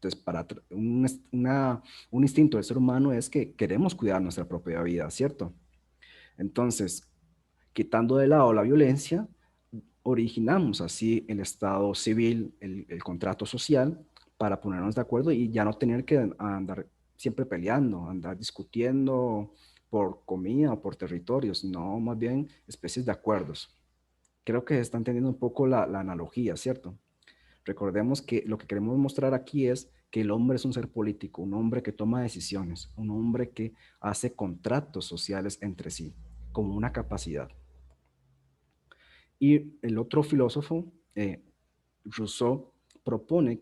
Entonces, un instinto del ser humano es que queremos cuidar nuestra propia vida, ¿cierto? Entonces, quitando de lado la violencia, originamos así el estado civil, el contrato social, para ponernos de acuerdo y ya no tener que andar siempre peleando, andar discutiendo por comida o por territorios, no, más bien especies de acuerdos. Creo que está entendiendo un poco la analogía, ¿cierto? Recordemos que lo que queremos mostrar aquí es que el hombre es un ser político, un hombre que toma decisiones, un hombre que hace contratos sociales entre sí, como una capacidad. Y el otro filósofo, Rousseau, propone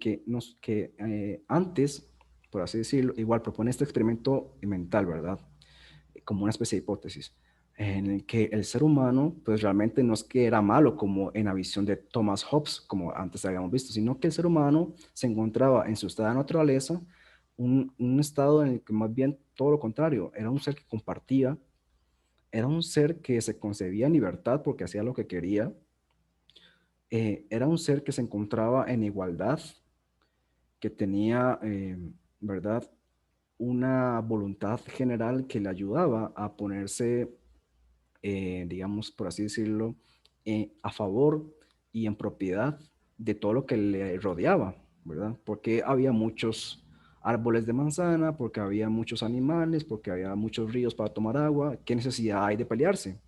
antes, por así decirlo, igual propone este experimento mental, ¿verdad? Como una especie de hipótesis, en el que el ser humano, pues realmente no es que era malo como en la visión de Thomas Hobbes, como antes habíamos visto, sino que el ser humano se encontraba en su estado de naturaleza, un estado en el que más bien todo lo contrario, era un ser que compartía, era un ser que se concebía en libertad porque hacía lo que quería, era un ser que se encontraba en igualdad, que tenía, ¿verdad? Una voluntad general que le ayudaba a ponerse, digamos, por así decirlo, a favor y en propiedad de todo lo que le rodeaba, ¿verdad? Porque había muchos árboles de manzana, porque había muchos animales, porque había muchos ríos para tomar agua. ¿Qué necesidad hay de pelearse?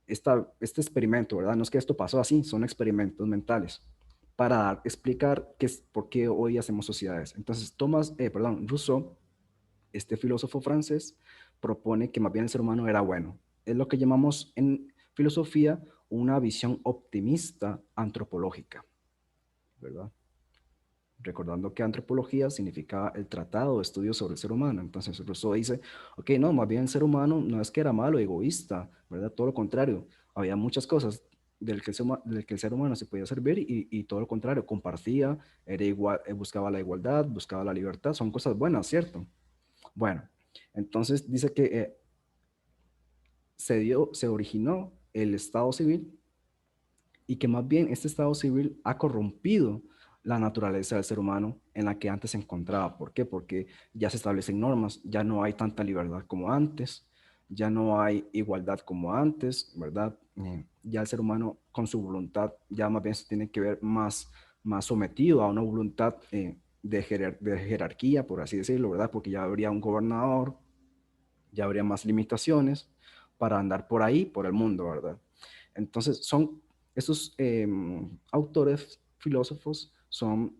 Este experimento, ¿verdad? No es que esto pasó así, son experimentos mentales para explicar por qué hoy hacemos sociedades. Entonces, Rousseau, este filósofo francés, propone que más bien el ser humano era bueno. Es lo que llamamos en filosofía una visión optimista antropológica, ¿verdad? Recordando que antropología significa el tratado de estudio sobre el ser humano. Entonces Rousseau dice, ok, no, más bien el ser humano no es que era malo, egoísta, ¿verdad? Todo lo contrario, había muchas cosas del que el ser humano se podía servir y todo lo contrario, compartía, era igual, buscaba la igualdad, buscaba la libertad, son cosas buenas, ¿cierto? Bueno, entonces dice que se originó el Estado civil y que más bien este Estado civil ha corrompido la naturaleza del ser humano en la que antes se encontraba. ¿Por qué? Porque ya se establecen normas, ya no hay tanta libertad como antes, ya no hay igualdad como antes, ¿verdad? Ya el ser humano con su voluntad ya más bien se tiene que ver más sometido a una voluntad de jerarquía, por así decirlo, ¿verdad? Porque ya habría un gobernador, ya habría más limitaciones para andar por ahí, por el mundo, ¿verdad? Entonces, estos autores, filósofos, son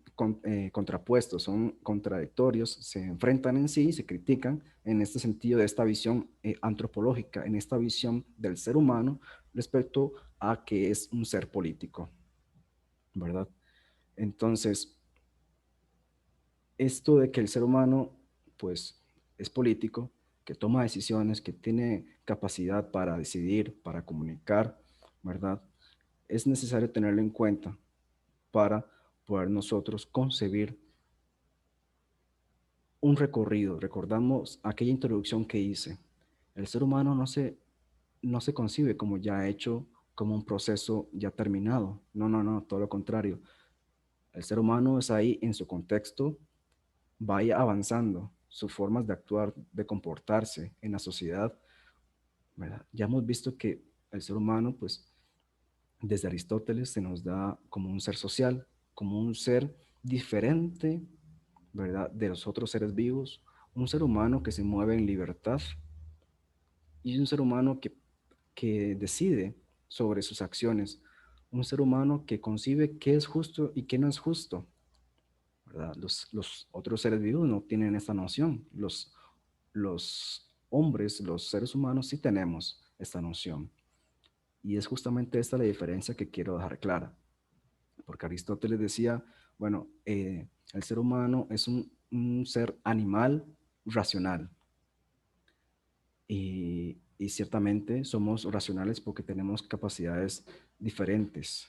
contrapuestos, son contradictorios, se enfrentan en sí, se critican en este sentido de esta visión antropológica, en esta visión del ser humano respecto a que es un ser político, ¿verdad? Entonces, esto de que el ser humano, pues, es político, que toma decisiones, que tiene capacidad para decidir, para comunicar, ¿verdad? Es necesario tenerlo en cuenta para poder nosotros concebir un recorrido. Recordamos aquella introducción que hice. El ser humano no se concibe como ya hecho, como un proceso ya terminado. No, no, no, todo lo contrario. El ser humano es ahí en su contexto, vaya avanzando, sus formas de actuar, de comportarse en la sociedad, ¿verdad? Ya hemos visto que el ser humano, pues, desde Aristóteles se nos da como un ser social, como un ser diferente, ¿verdad? De los otros seres vivos, un ser humano que se mueve en libertad y un ser humano que decide sobre sus acciones, un ser humano que concibe qué es justo y qué no es justo, ¿verdad? Los otros seres vivos no tienen esta noción, los hombres, los seres humanos sí tenemos esta noción. Y es justamente esta la diferencia que quiero dejar clara. Porque Aristóteles decía, bueno, el ser humano es un ser animal racional y ciertamente somos racionales porque tenemos capacidades diferentes,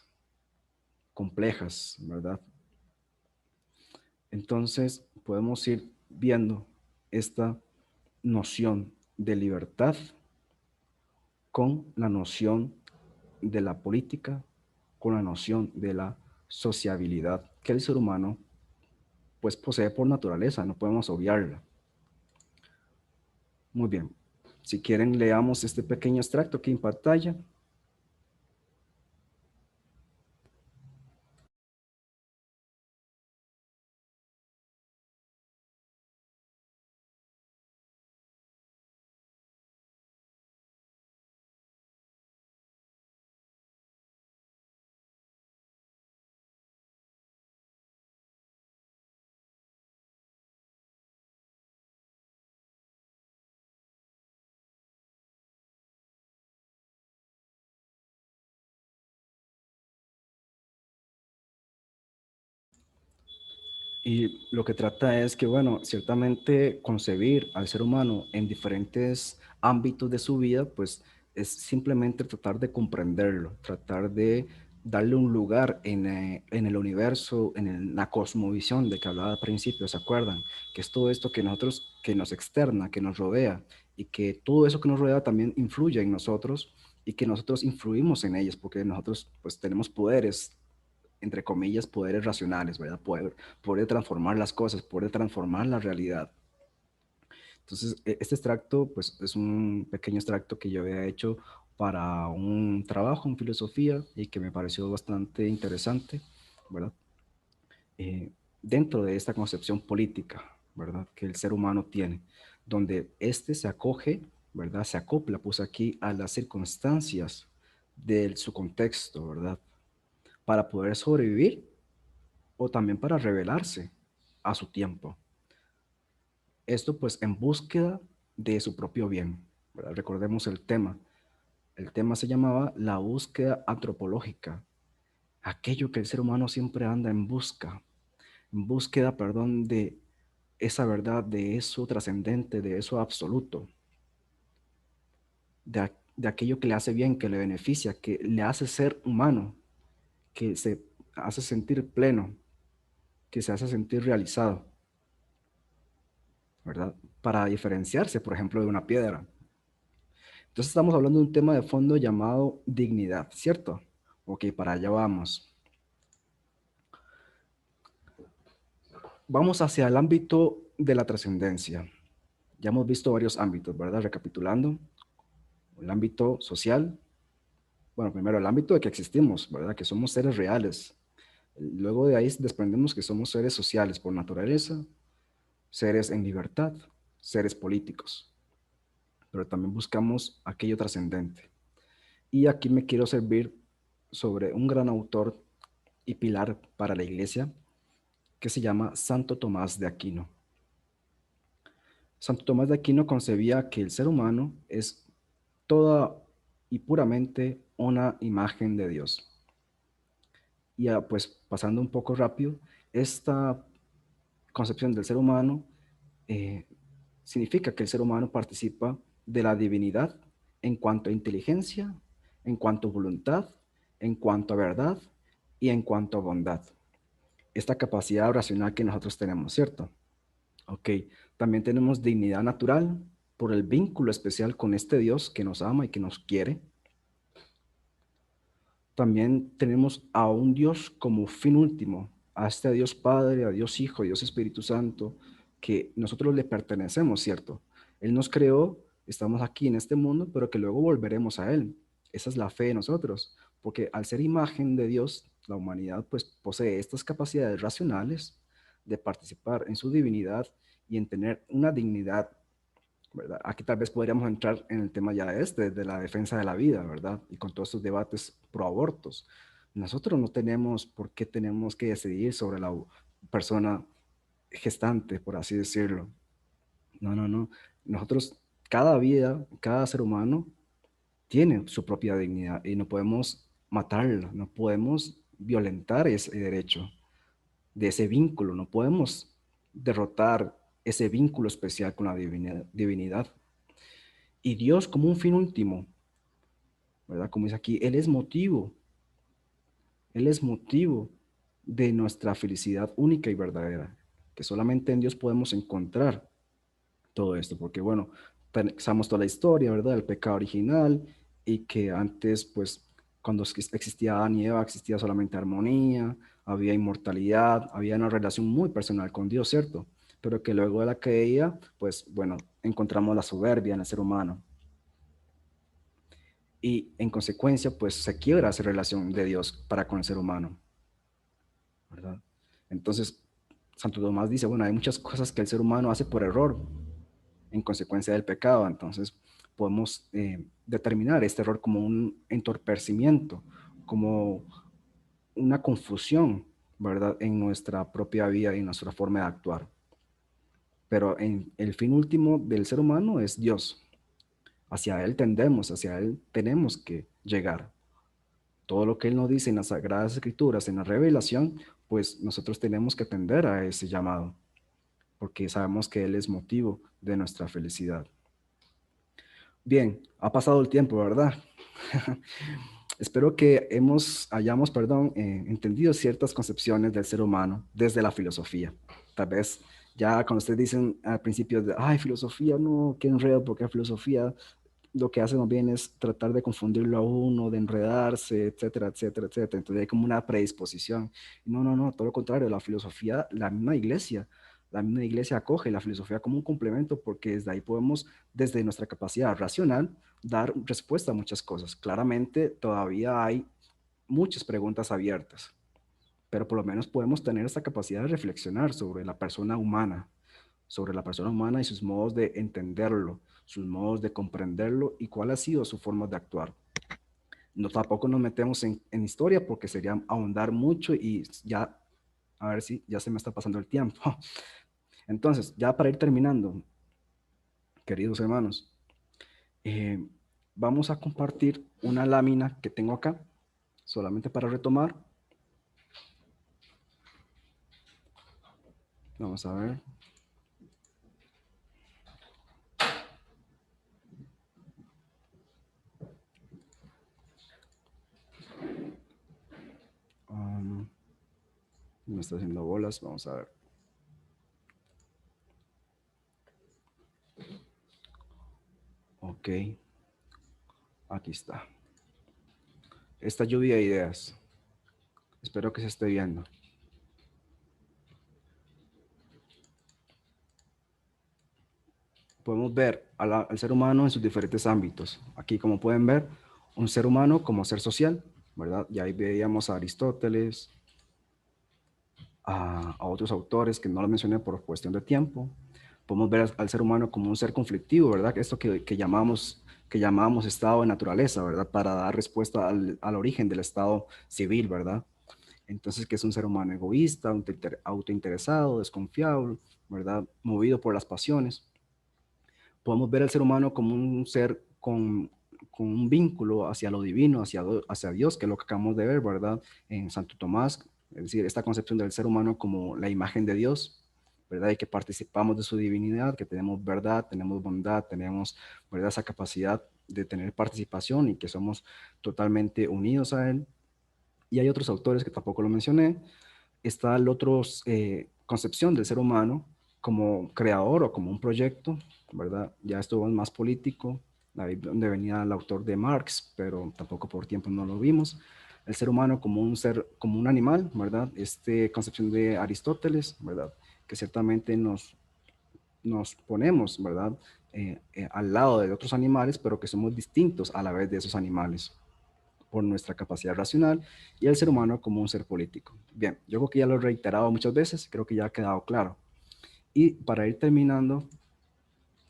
complejas, ¿verdad? Entonces podemos ir viendo esta noción de libertad con la noción de la política, con la noción de la sociabilidad que el ser humano pues posee por naturaleza, no podemos obviarla. Muy bien, si quieren leamos este pequeño extracto aquí en pantalla. Y lo que trata es que, bueno, ciertamente concebir al ser humano en diferentes ámbitos de su vida, pues es simplemente tratar de comprenderlo, tratar de darle un lugar en el universo, la cosmovisión de que hablaba al principio, ¿se acuerdan? Que es todo esto que nosotros, que nos externa, que nos rodea, y que todo eso que nos rodea también influye en nosotros y que nosotros influimos en ellas, porque nosotros pues tenemos poderes, entre comillas, poderes racionales, ¿verdad? Poder transformar las cosas, poder transformar la realidad. Entonces, este extracto, pues, es un pequeño extracto que yo había hecho para un trabajo en filosofía y que me pareció bastante interesante, ¿verdad? Eh, Dentro de esta concepción política, ¿verdad? Que el ser humano tiene, donde éste se acoge, ¿verdad? Se acopla, pues aquí, a las circunstancias de su contexto, ¿verdad? Para poder sobrevivir o también para revelarse a su tiempo. Esto pues en búsqueda de su propio bien, ¿verdad? Recordemos el tema. El tema se llamaba la búsqueda antropológica, aquello que el ser humano siempre anda en búsqueda, perdón, de esa verdad, de eso trascendente, de eso absoluto, de aquello que le hace bien, que le beneficia, que le hace ser humano, que se hace sentir pleno, que se hace sentir realizado, ¿verdad? Para diferenciarse, por ejemplo, de una piedra. Entonces estamos hablando de un tema de fondo llamado dignidad, ¿cierto? Ok, para allá vamos. Vamos hacia el ámbito de la trascendencia. Ya hemos visto varios ámbitos, ¿verdad? Recapitulando, el ámbito social. Bueno, primero el ámbito de que existimos, ¿verdad? Que somos seres reales. Luego de ahí desprendemos que somos seres sociales por naturaleza, seres en libertad, seres políticos. Pero también buscamos aquello trascendente. Y aquí me quiero servir sobre un gran autor y pilar para la iglesia que se llama Santo Tomás de Aquino. Santo Tomás de Aquino concebía que el ser humano es toda y puramente una imagen de Dios. Y pues pasando un poco rápido, esta concepción del ser humano eh, significa que el ser humano participa de la divinidad en cuanto a inteligencia, en cuanto a voluntad, en cuanto a verdad y en cuanto a bondad. Esta capacidad racional que nosotros tenemos, ¿cierto? Ok, también tenemos dignidad natural por el vínculo especial con este Dios que nos ama y que nos quiere. También tenemos a un Dios como fin último, a este Dios Padre, a Dios Hijo, a Dios Espíritu Santo, que nosotros le pertenecemos, ¿cierto? Él nos creó, estamos aquí en este mundo, pero que luego volveremos a Él. Esa es la fe de nosotros, porque al ser imagen de Dios, la humanidad pues posee estas capacidades racionales de participar en su divinidad y en tener una dignidad, ¿verdad? Aquí tal vez podríamos entrar en el tema ya de la defensa de la vida, ¿verdad? Y con todos estos debates pro abortos. Nosotros no tenemos por qué tenemos que decidir sobre la persona gestante, por así decirlo. No, no, no. Nosotros, cada vida, cada ser humano tiene su propia dignidad y no podemos matarla, no podemos violentar ese derecho de ese vínculo, no podemos derrotar ese vínculo especial con la divinidad. Y Dios como un fin último, ¿verdad? Como dice aquí, Él es motivo de nuestra felicidad única y verdadera, que solamente en Dios podemos encontrar todo esto, porque bueno, sabemos toda la historia, ¿verdad? El pecado original y que antes, pues, cuando existía Adán y Eva, existía solamente armonía, había inmortalidad, había una relación muy personal con Dios, ¿cierto? Pero que luego de la caída, pues, bueno, encontramos la soberbia en el ser humano y en consecuencia, pues, se quiebra esa relación de Dios para con el ser humano, ¿verdad? Entonces, Santo Tomás dice, bueno, hay muchas cosas que el ser humano hace por error, en consecuencia del pecado. Entonces podemos determinar este error como un entorpecimiento, como una confusión, ¿verdad? En nuestra propia vida y en nuestra forma de actuar. Pero en el fin último del ser humano es Dios. Hacia Él tendemos, hacia Él tenemos que llegar. Todo lo que Él nos dice en las Sagradas Escrituras, en la revelación, pues nosotros tenemos que atender a ese llamado, porque sabemos que Él es motivo de nuestra felicidad. Bien, ha pasado el tiempo, ¿verdad? Espero que hayamos, entendido ciertas concepciones del ser humano desde la filosofía. Tal vez ya cuando ustedes dicen al principio de, ay, filosofía, no, qué enredo, porque la filosofía lo que hace más bien es tratar de confundirlo a uno, de enredarse, etcétera, etcétera, etcétera. Entonces hay como una predisposición. No, no, no, todo lo contrario, la filosofía, la misma iglesia acoge la filosofía como un complemento porque desde ahí podemos, desde nuestra capacidad racional, dar respuesta a muchas cosas. Claramente todavía hay muchas preguntas abiertas, pero por lo menos podemos tener esa capacidad de reflexionar sobre la persona humana y sus modos de entenderlo, sus modos de comprenderlo y cuál ha sido su forma de actuar. No, tampoco nos metemos en historia porque sería ahondar mucho y ya, a ver si ya se me está pasando el tiempo. Entonces, ya para ir terminando, queridos hermanos, eh, vamos a compartir una lámina que tengo acá, solamente para retomar. Vamos a ver. Me está haciendo bolas, vamos a ver. Ok, aquí está. Esta lluvia de ideas. Espero que se esté viendo. Podemos ver al ser humano en sus diferentes ámbitos. Aquí, como pueden ver, un ser humano como ser social, ¿verdad? Y ahí veíamos a Aristóteles, a otros autores que no lo mencioné por cuestión de tiempo. Podemos ver al ser humano como un ser conflictivo, ¿verdad? Esto que llamamos estado de naturaleza, ¿verdad? Para dar respuesta al origen del estado civil, ¿verdad? Entonces, que es un ser humano egoísta, autointeresado, desconfiable, ¿verdad? Movido por las pasiones. Podemos ver al ser humano como un ser con un vínculo hacia lo divino, hacia Dios, que es lo que acabamos de ver, ¿verdad? En Santo Tomás, es decir, esta concepción del ser humano como la imagen de Dios, ¿verdad? Y que participamos de su divinidad, que tenemos verdad, tenemos bondad, tenemos, ¿verdad? Esa capacidad de tener participación y que somos totalmente unidos a Él. Y hay otros autores que tampoco lo mencioné. Está la otra concepción del ser humano como creador o como un proyecto, ¿verdad? Ya esto es más político, ahí donde venía el autor de Marx, pero tampoco por tiempo no lo vimos. El ser humano como un ser, como un animal, ¿verdad? Esta concepción de Aristóteles, ¿verdad? Que ciertamente nos ponemos, ¿verdad? Al lado de otros animales, pero que somos distintos a la vez de esos animales por nuestra capacidad racional y el ser humano como un ser político. Bien, yo creo que ya lo he reiterado muchas veces, creo que ya ha quedado claro. Y para ir terminando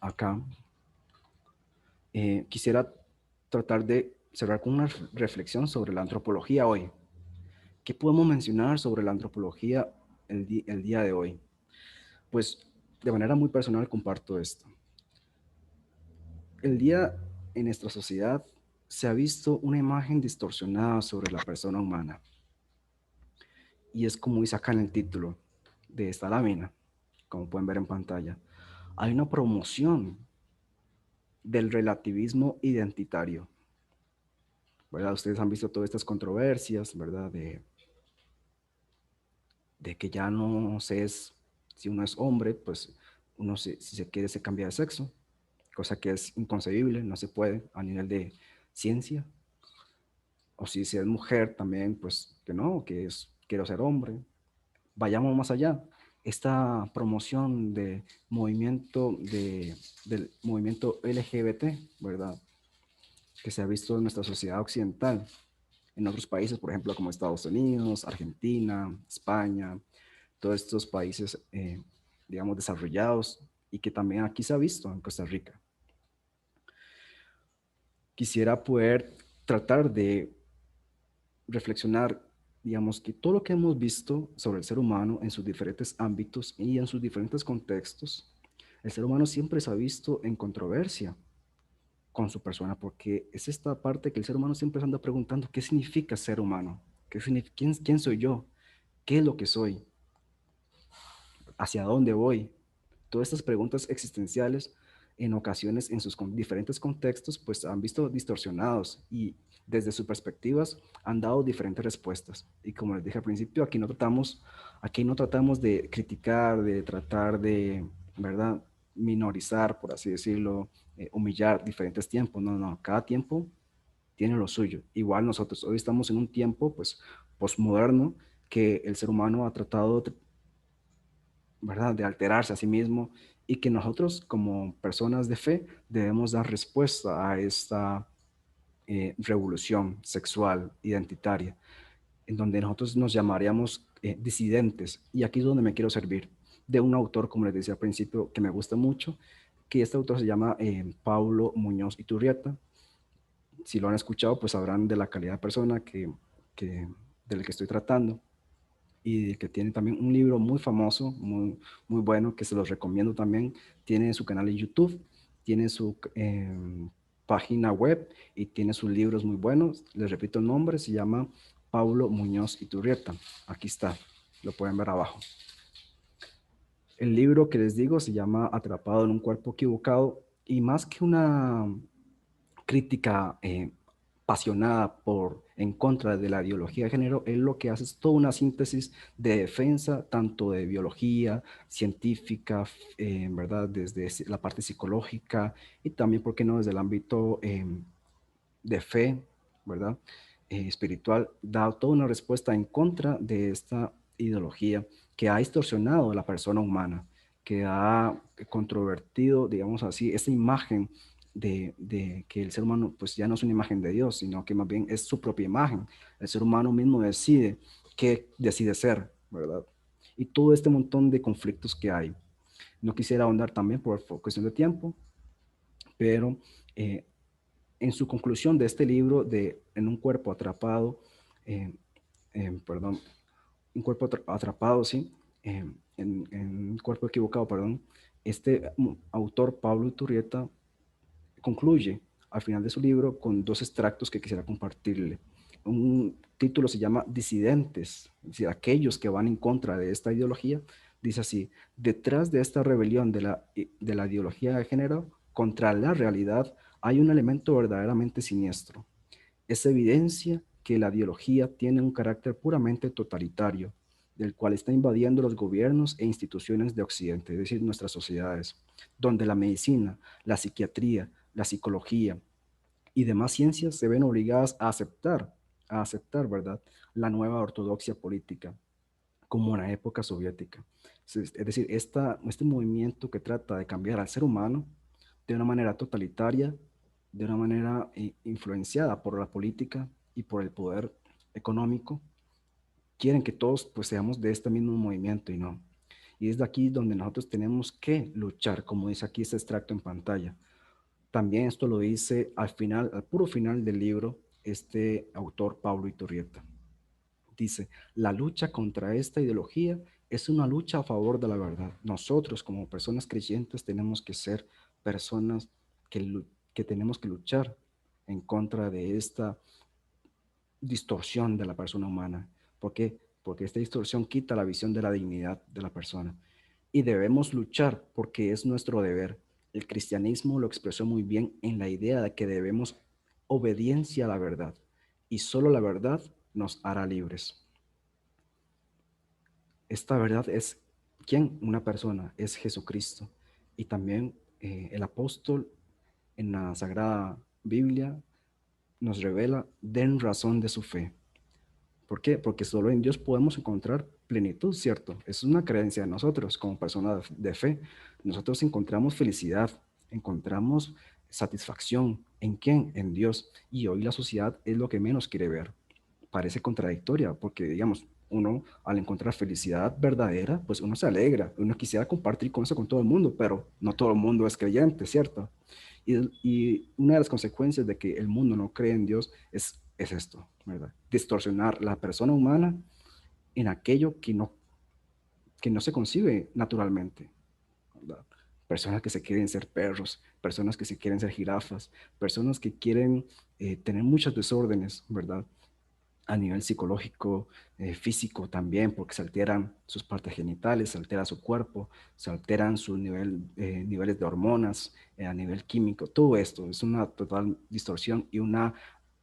acá, quisiera tratar de cerrar con una reflexión sobre la antropología hoy. ¿Qué podemos mencionar sobre la antropología el día de hoy? Pues de manera muy personal comparto esto. El día en nuestra sociedad se ha visto una imagen distorsionada sobre la persona humana. Y es como dice acá en el título de esta lámina, como pueden ver en pantalla. Hay una promoción del relativismo identitario, ¿verdad? Ustedes han visto todas estas controversias, ¿verdad? De que ya no sé si uno es hombre, pues uno si se quiere se cambia de sexo, cosa que es inconcebible, no se puede a nivel de ciencia. O si es mujer también, pues que no, quiero ser hombre. Vayamos más allá. Esta promoción del movimiento LGBT, ¿verdad? Que se ha visto en nuestra sociedad occidental, en otros países, por ejemplo, como Estados Unidos, Argentina, España, todos estos países, digamos, desarrollados y que también aquí se ha visto en Costa Rica. Quisiera poder tratar de reflexionar, digamos, que todo lo que hemos visto sobre el ser humano en sus diferentes ámbitos y en sus diferentes contextos, el ser humano siempre se ha visto en controversia con su persona, porque es esta parte que el ser humano siempre se anda preguntando, ¿qué significa ser humano? ¿Quién soy yo? ¿Qué es lo que soy? ¿Hacia dónde voy? Todas estas preguntas existenciales en ocasiones en sus diferentes contextos pues han visto distorsionados y desde sus perspectivas han dado diferentes respuestas. Y como les dije al principio, aquí no tratamos de criticar, de tratar de, ¿verdad?, minorizar, por así decirlo, humillar diferentes tiempos. No, no, cada tiempo tiene lo suyo. Igual nosotros hoy estamos en un tiempo pues postmoderno que el ser humano ha tratado, ¿verdad?, de alterarse a sí mismo y que nosotros como personas de fe debemos dar respuesta a esta revolución sexual identitaria, en donde nosotros nos llamaríamos disidentes. Y aquí es donde me quiero servir de un autor, como les decía al principio, que me gusta mucho, que este autor se llama Paulo Muñoz Iturrieta. Si lo han escuchado, pues sabrán de la calidad de persona del que estoy tratando, y que tiene también un libro muy famoso, muy bueno, que se los recomiendo también. Tiene su canal en YouTube, tiene su página web y tiene sus libros muy buenos. Les repito el nombre, se llama Paulo Muñoz Iturrieta. Aquí está, lo pueden ver abajo. El libro que les digo se llama Atrapado en un cuerpo equivocado, y más que una crítica apasionada en contra de la ideología de género, él lo que hace es toda una síntesis de defensa, tanto de biología, científica, ¿verdad? Desde la parte psicológica y también, ¿por qué no?, desde el ámbito de fe, ¿verdad? Espiritual, da toda una respuesta en contra de esta ideología que ha distorsionado a la persona humana, que ha controvertido, digamos así, esa imagen de que el ser humano pues ya no es una imagen de Dios, sino que más bien es su propia imagen. El ser humano mismo decide qué decide ser, ¿verdad? Y todo este montón de conflictos que hay. No quisiera ahondar también por cuestión de tiempo, pero en su conclusión de este libro de En un cuerpo atrapado, eh, perdón, un cuerpo atrapado, sí, en un cuerpo equivocado, perdón, este autor, Pablo Iturrieta, concluye al final de su libro con dos extractos que quisiera compartirle. Un título se llama Disidentes, es decir, aquellos que van en contra de esta ideología. Dice así: detrás de esta rebelión de la ideología de género contra la realidad hay un elemento verdaderamente siniestro. Es evidencia que la ideología tiene un carácter puramente totalitario, del cual está invadiendo los gobiernos e instituciones de Occidente, es decir, nuestras sociedades, donde la medicina, la psiquiatría, la psicología y demás ciencias se ven obligadas a aceptar, ¿verdad?, la nueva ortodoxia política, como en la época soviética. Es decir, este movimiento que trata de cambiar al ser humano de una manera totalitaria, de una manera influenciada por la política y por el poder económico, quieren que todos pues seamos de este mismo movimiento y no. Y es de aquí donde nosotros tenemos que luchar, como dice aquí este extracto en pantalla. También esto lo dice al final, al puro final del libro, este autor Pablo Iturrieta. Dice: la lucha contra esta ideología es una lucha a favor de la verdad. Nosotros como personas creyentes tenemos que ser personas que tenemos que luchar en contra de esta distorsión de la persona humana. ¿Por qué? Porque esta distorsión quita la visión de la dignidad de la persona. Y debemos luchar porque es nuestro deber. El cristianismo lo expresó muy bien en la idea de que debemos obediencia a la verdad, y solo la verdad nos hará libres. Esta verdad es, ¿quién? Una persona, es Jesucristo. Y también el apóstol en la Sagrada Biblia nos revela: den razón de su fe. ¿Por qué? Porque solo en Dios podemos encontrar plenitud, ¿cierto? Es una creencia de nosotros como personas de fe. Nosotros encontramos felicidad, encontramos satisfacción. ¿En quién? En Dios. Y hoy la sociedad es lo que menos quiere ver. Parece contradictoria porque, digamos, uno al encontrar felicidad verdadera, pues uno se alegra, uno quisiera compartir con eso con todo el mundo, pero no todo el mundo es creyente, ¿cierto? Y una de las consecuencias de que el mundo no cree en Dios es esto, ¿verdad? Distorsionar la persona humana en aquello que no se concibe naturalmente, ¿verdad? Personas que se quieren ser perros, personas que se quieren ser jirafas, personas que quieren tener muchos desórdenes, ¿verdad? a nivel psicológico, físico también, porque se alteran sus partes genitales, se altera su cuerpo, se alteran sus niveles de hormonas, a nivel químico. Todo esto es una total distorsión y una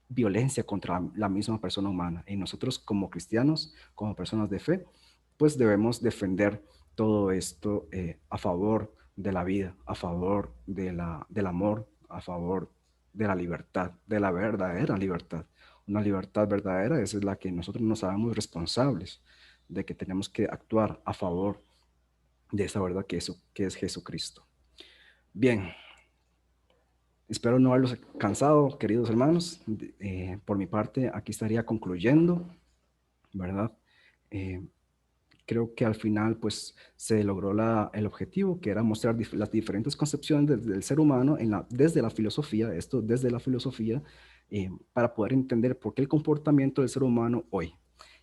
violencia contra la misma persona humana. Y nosotros como cristianos, como personas de fe, pues debemos defender todo esto a favor de la vida, a favor del amor, a favor de la libertad, de la verdadera libertad. Una libertad verdadera, esa es la que nosotros nos sabemos responsables, de que tenemos que actuar a favor de esa verdad que es Jesucristo. Bien, espero no haberlos cansado, queridos hermanos. Por mi parte, aquí estaría concluyendo, ¿verdad? Creo que al final pues se logró el objetivo, que era mostrar las diferentes concepciones del ser humano desde la filosofía, para poder entender por qué el comportamiento del ser humano hoy.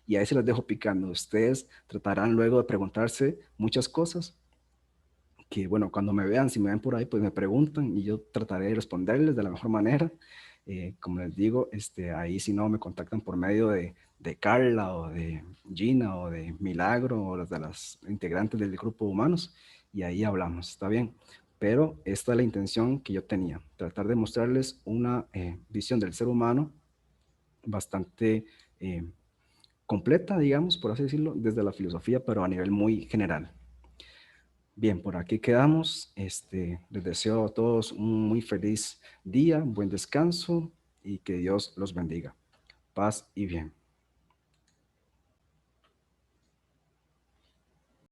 Y ahí se las dejo picando. Ustedes tratarán luego de preguntarse muchas cosas que, bueno, cuando me vean, si me ven por ahí, pues me preguntan y yo trataré de responderles de la mejor manera. Como les digo, ahí si no me contactan por medio de Carla o de Gina o de Milagro o de las integrantes del grupo Humanos y ahí hablamos, ¿está bien? Pero esta es la intención que yo tenía, tratar de mostrarles una visión del ser humano bastante completa, digamos, por así decirlo, desde la filosofía, pero a nivel muy general. Bien, por aquí quedamos. Les deseo a todos un muy feliz día, buen descanso y que Dios los bendiga. Paz y bien.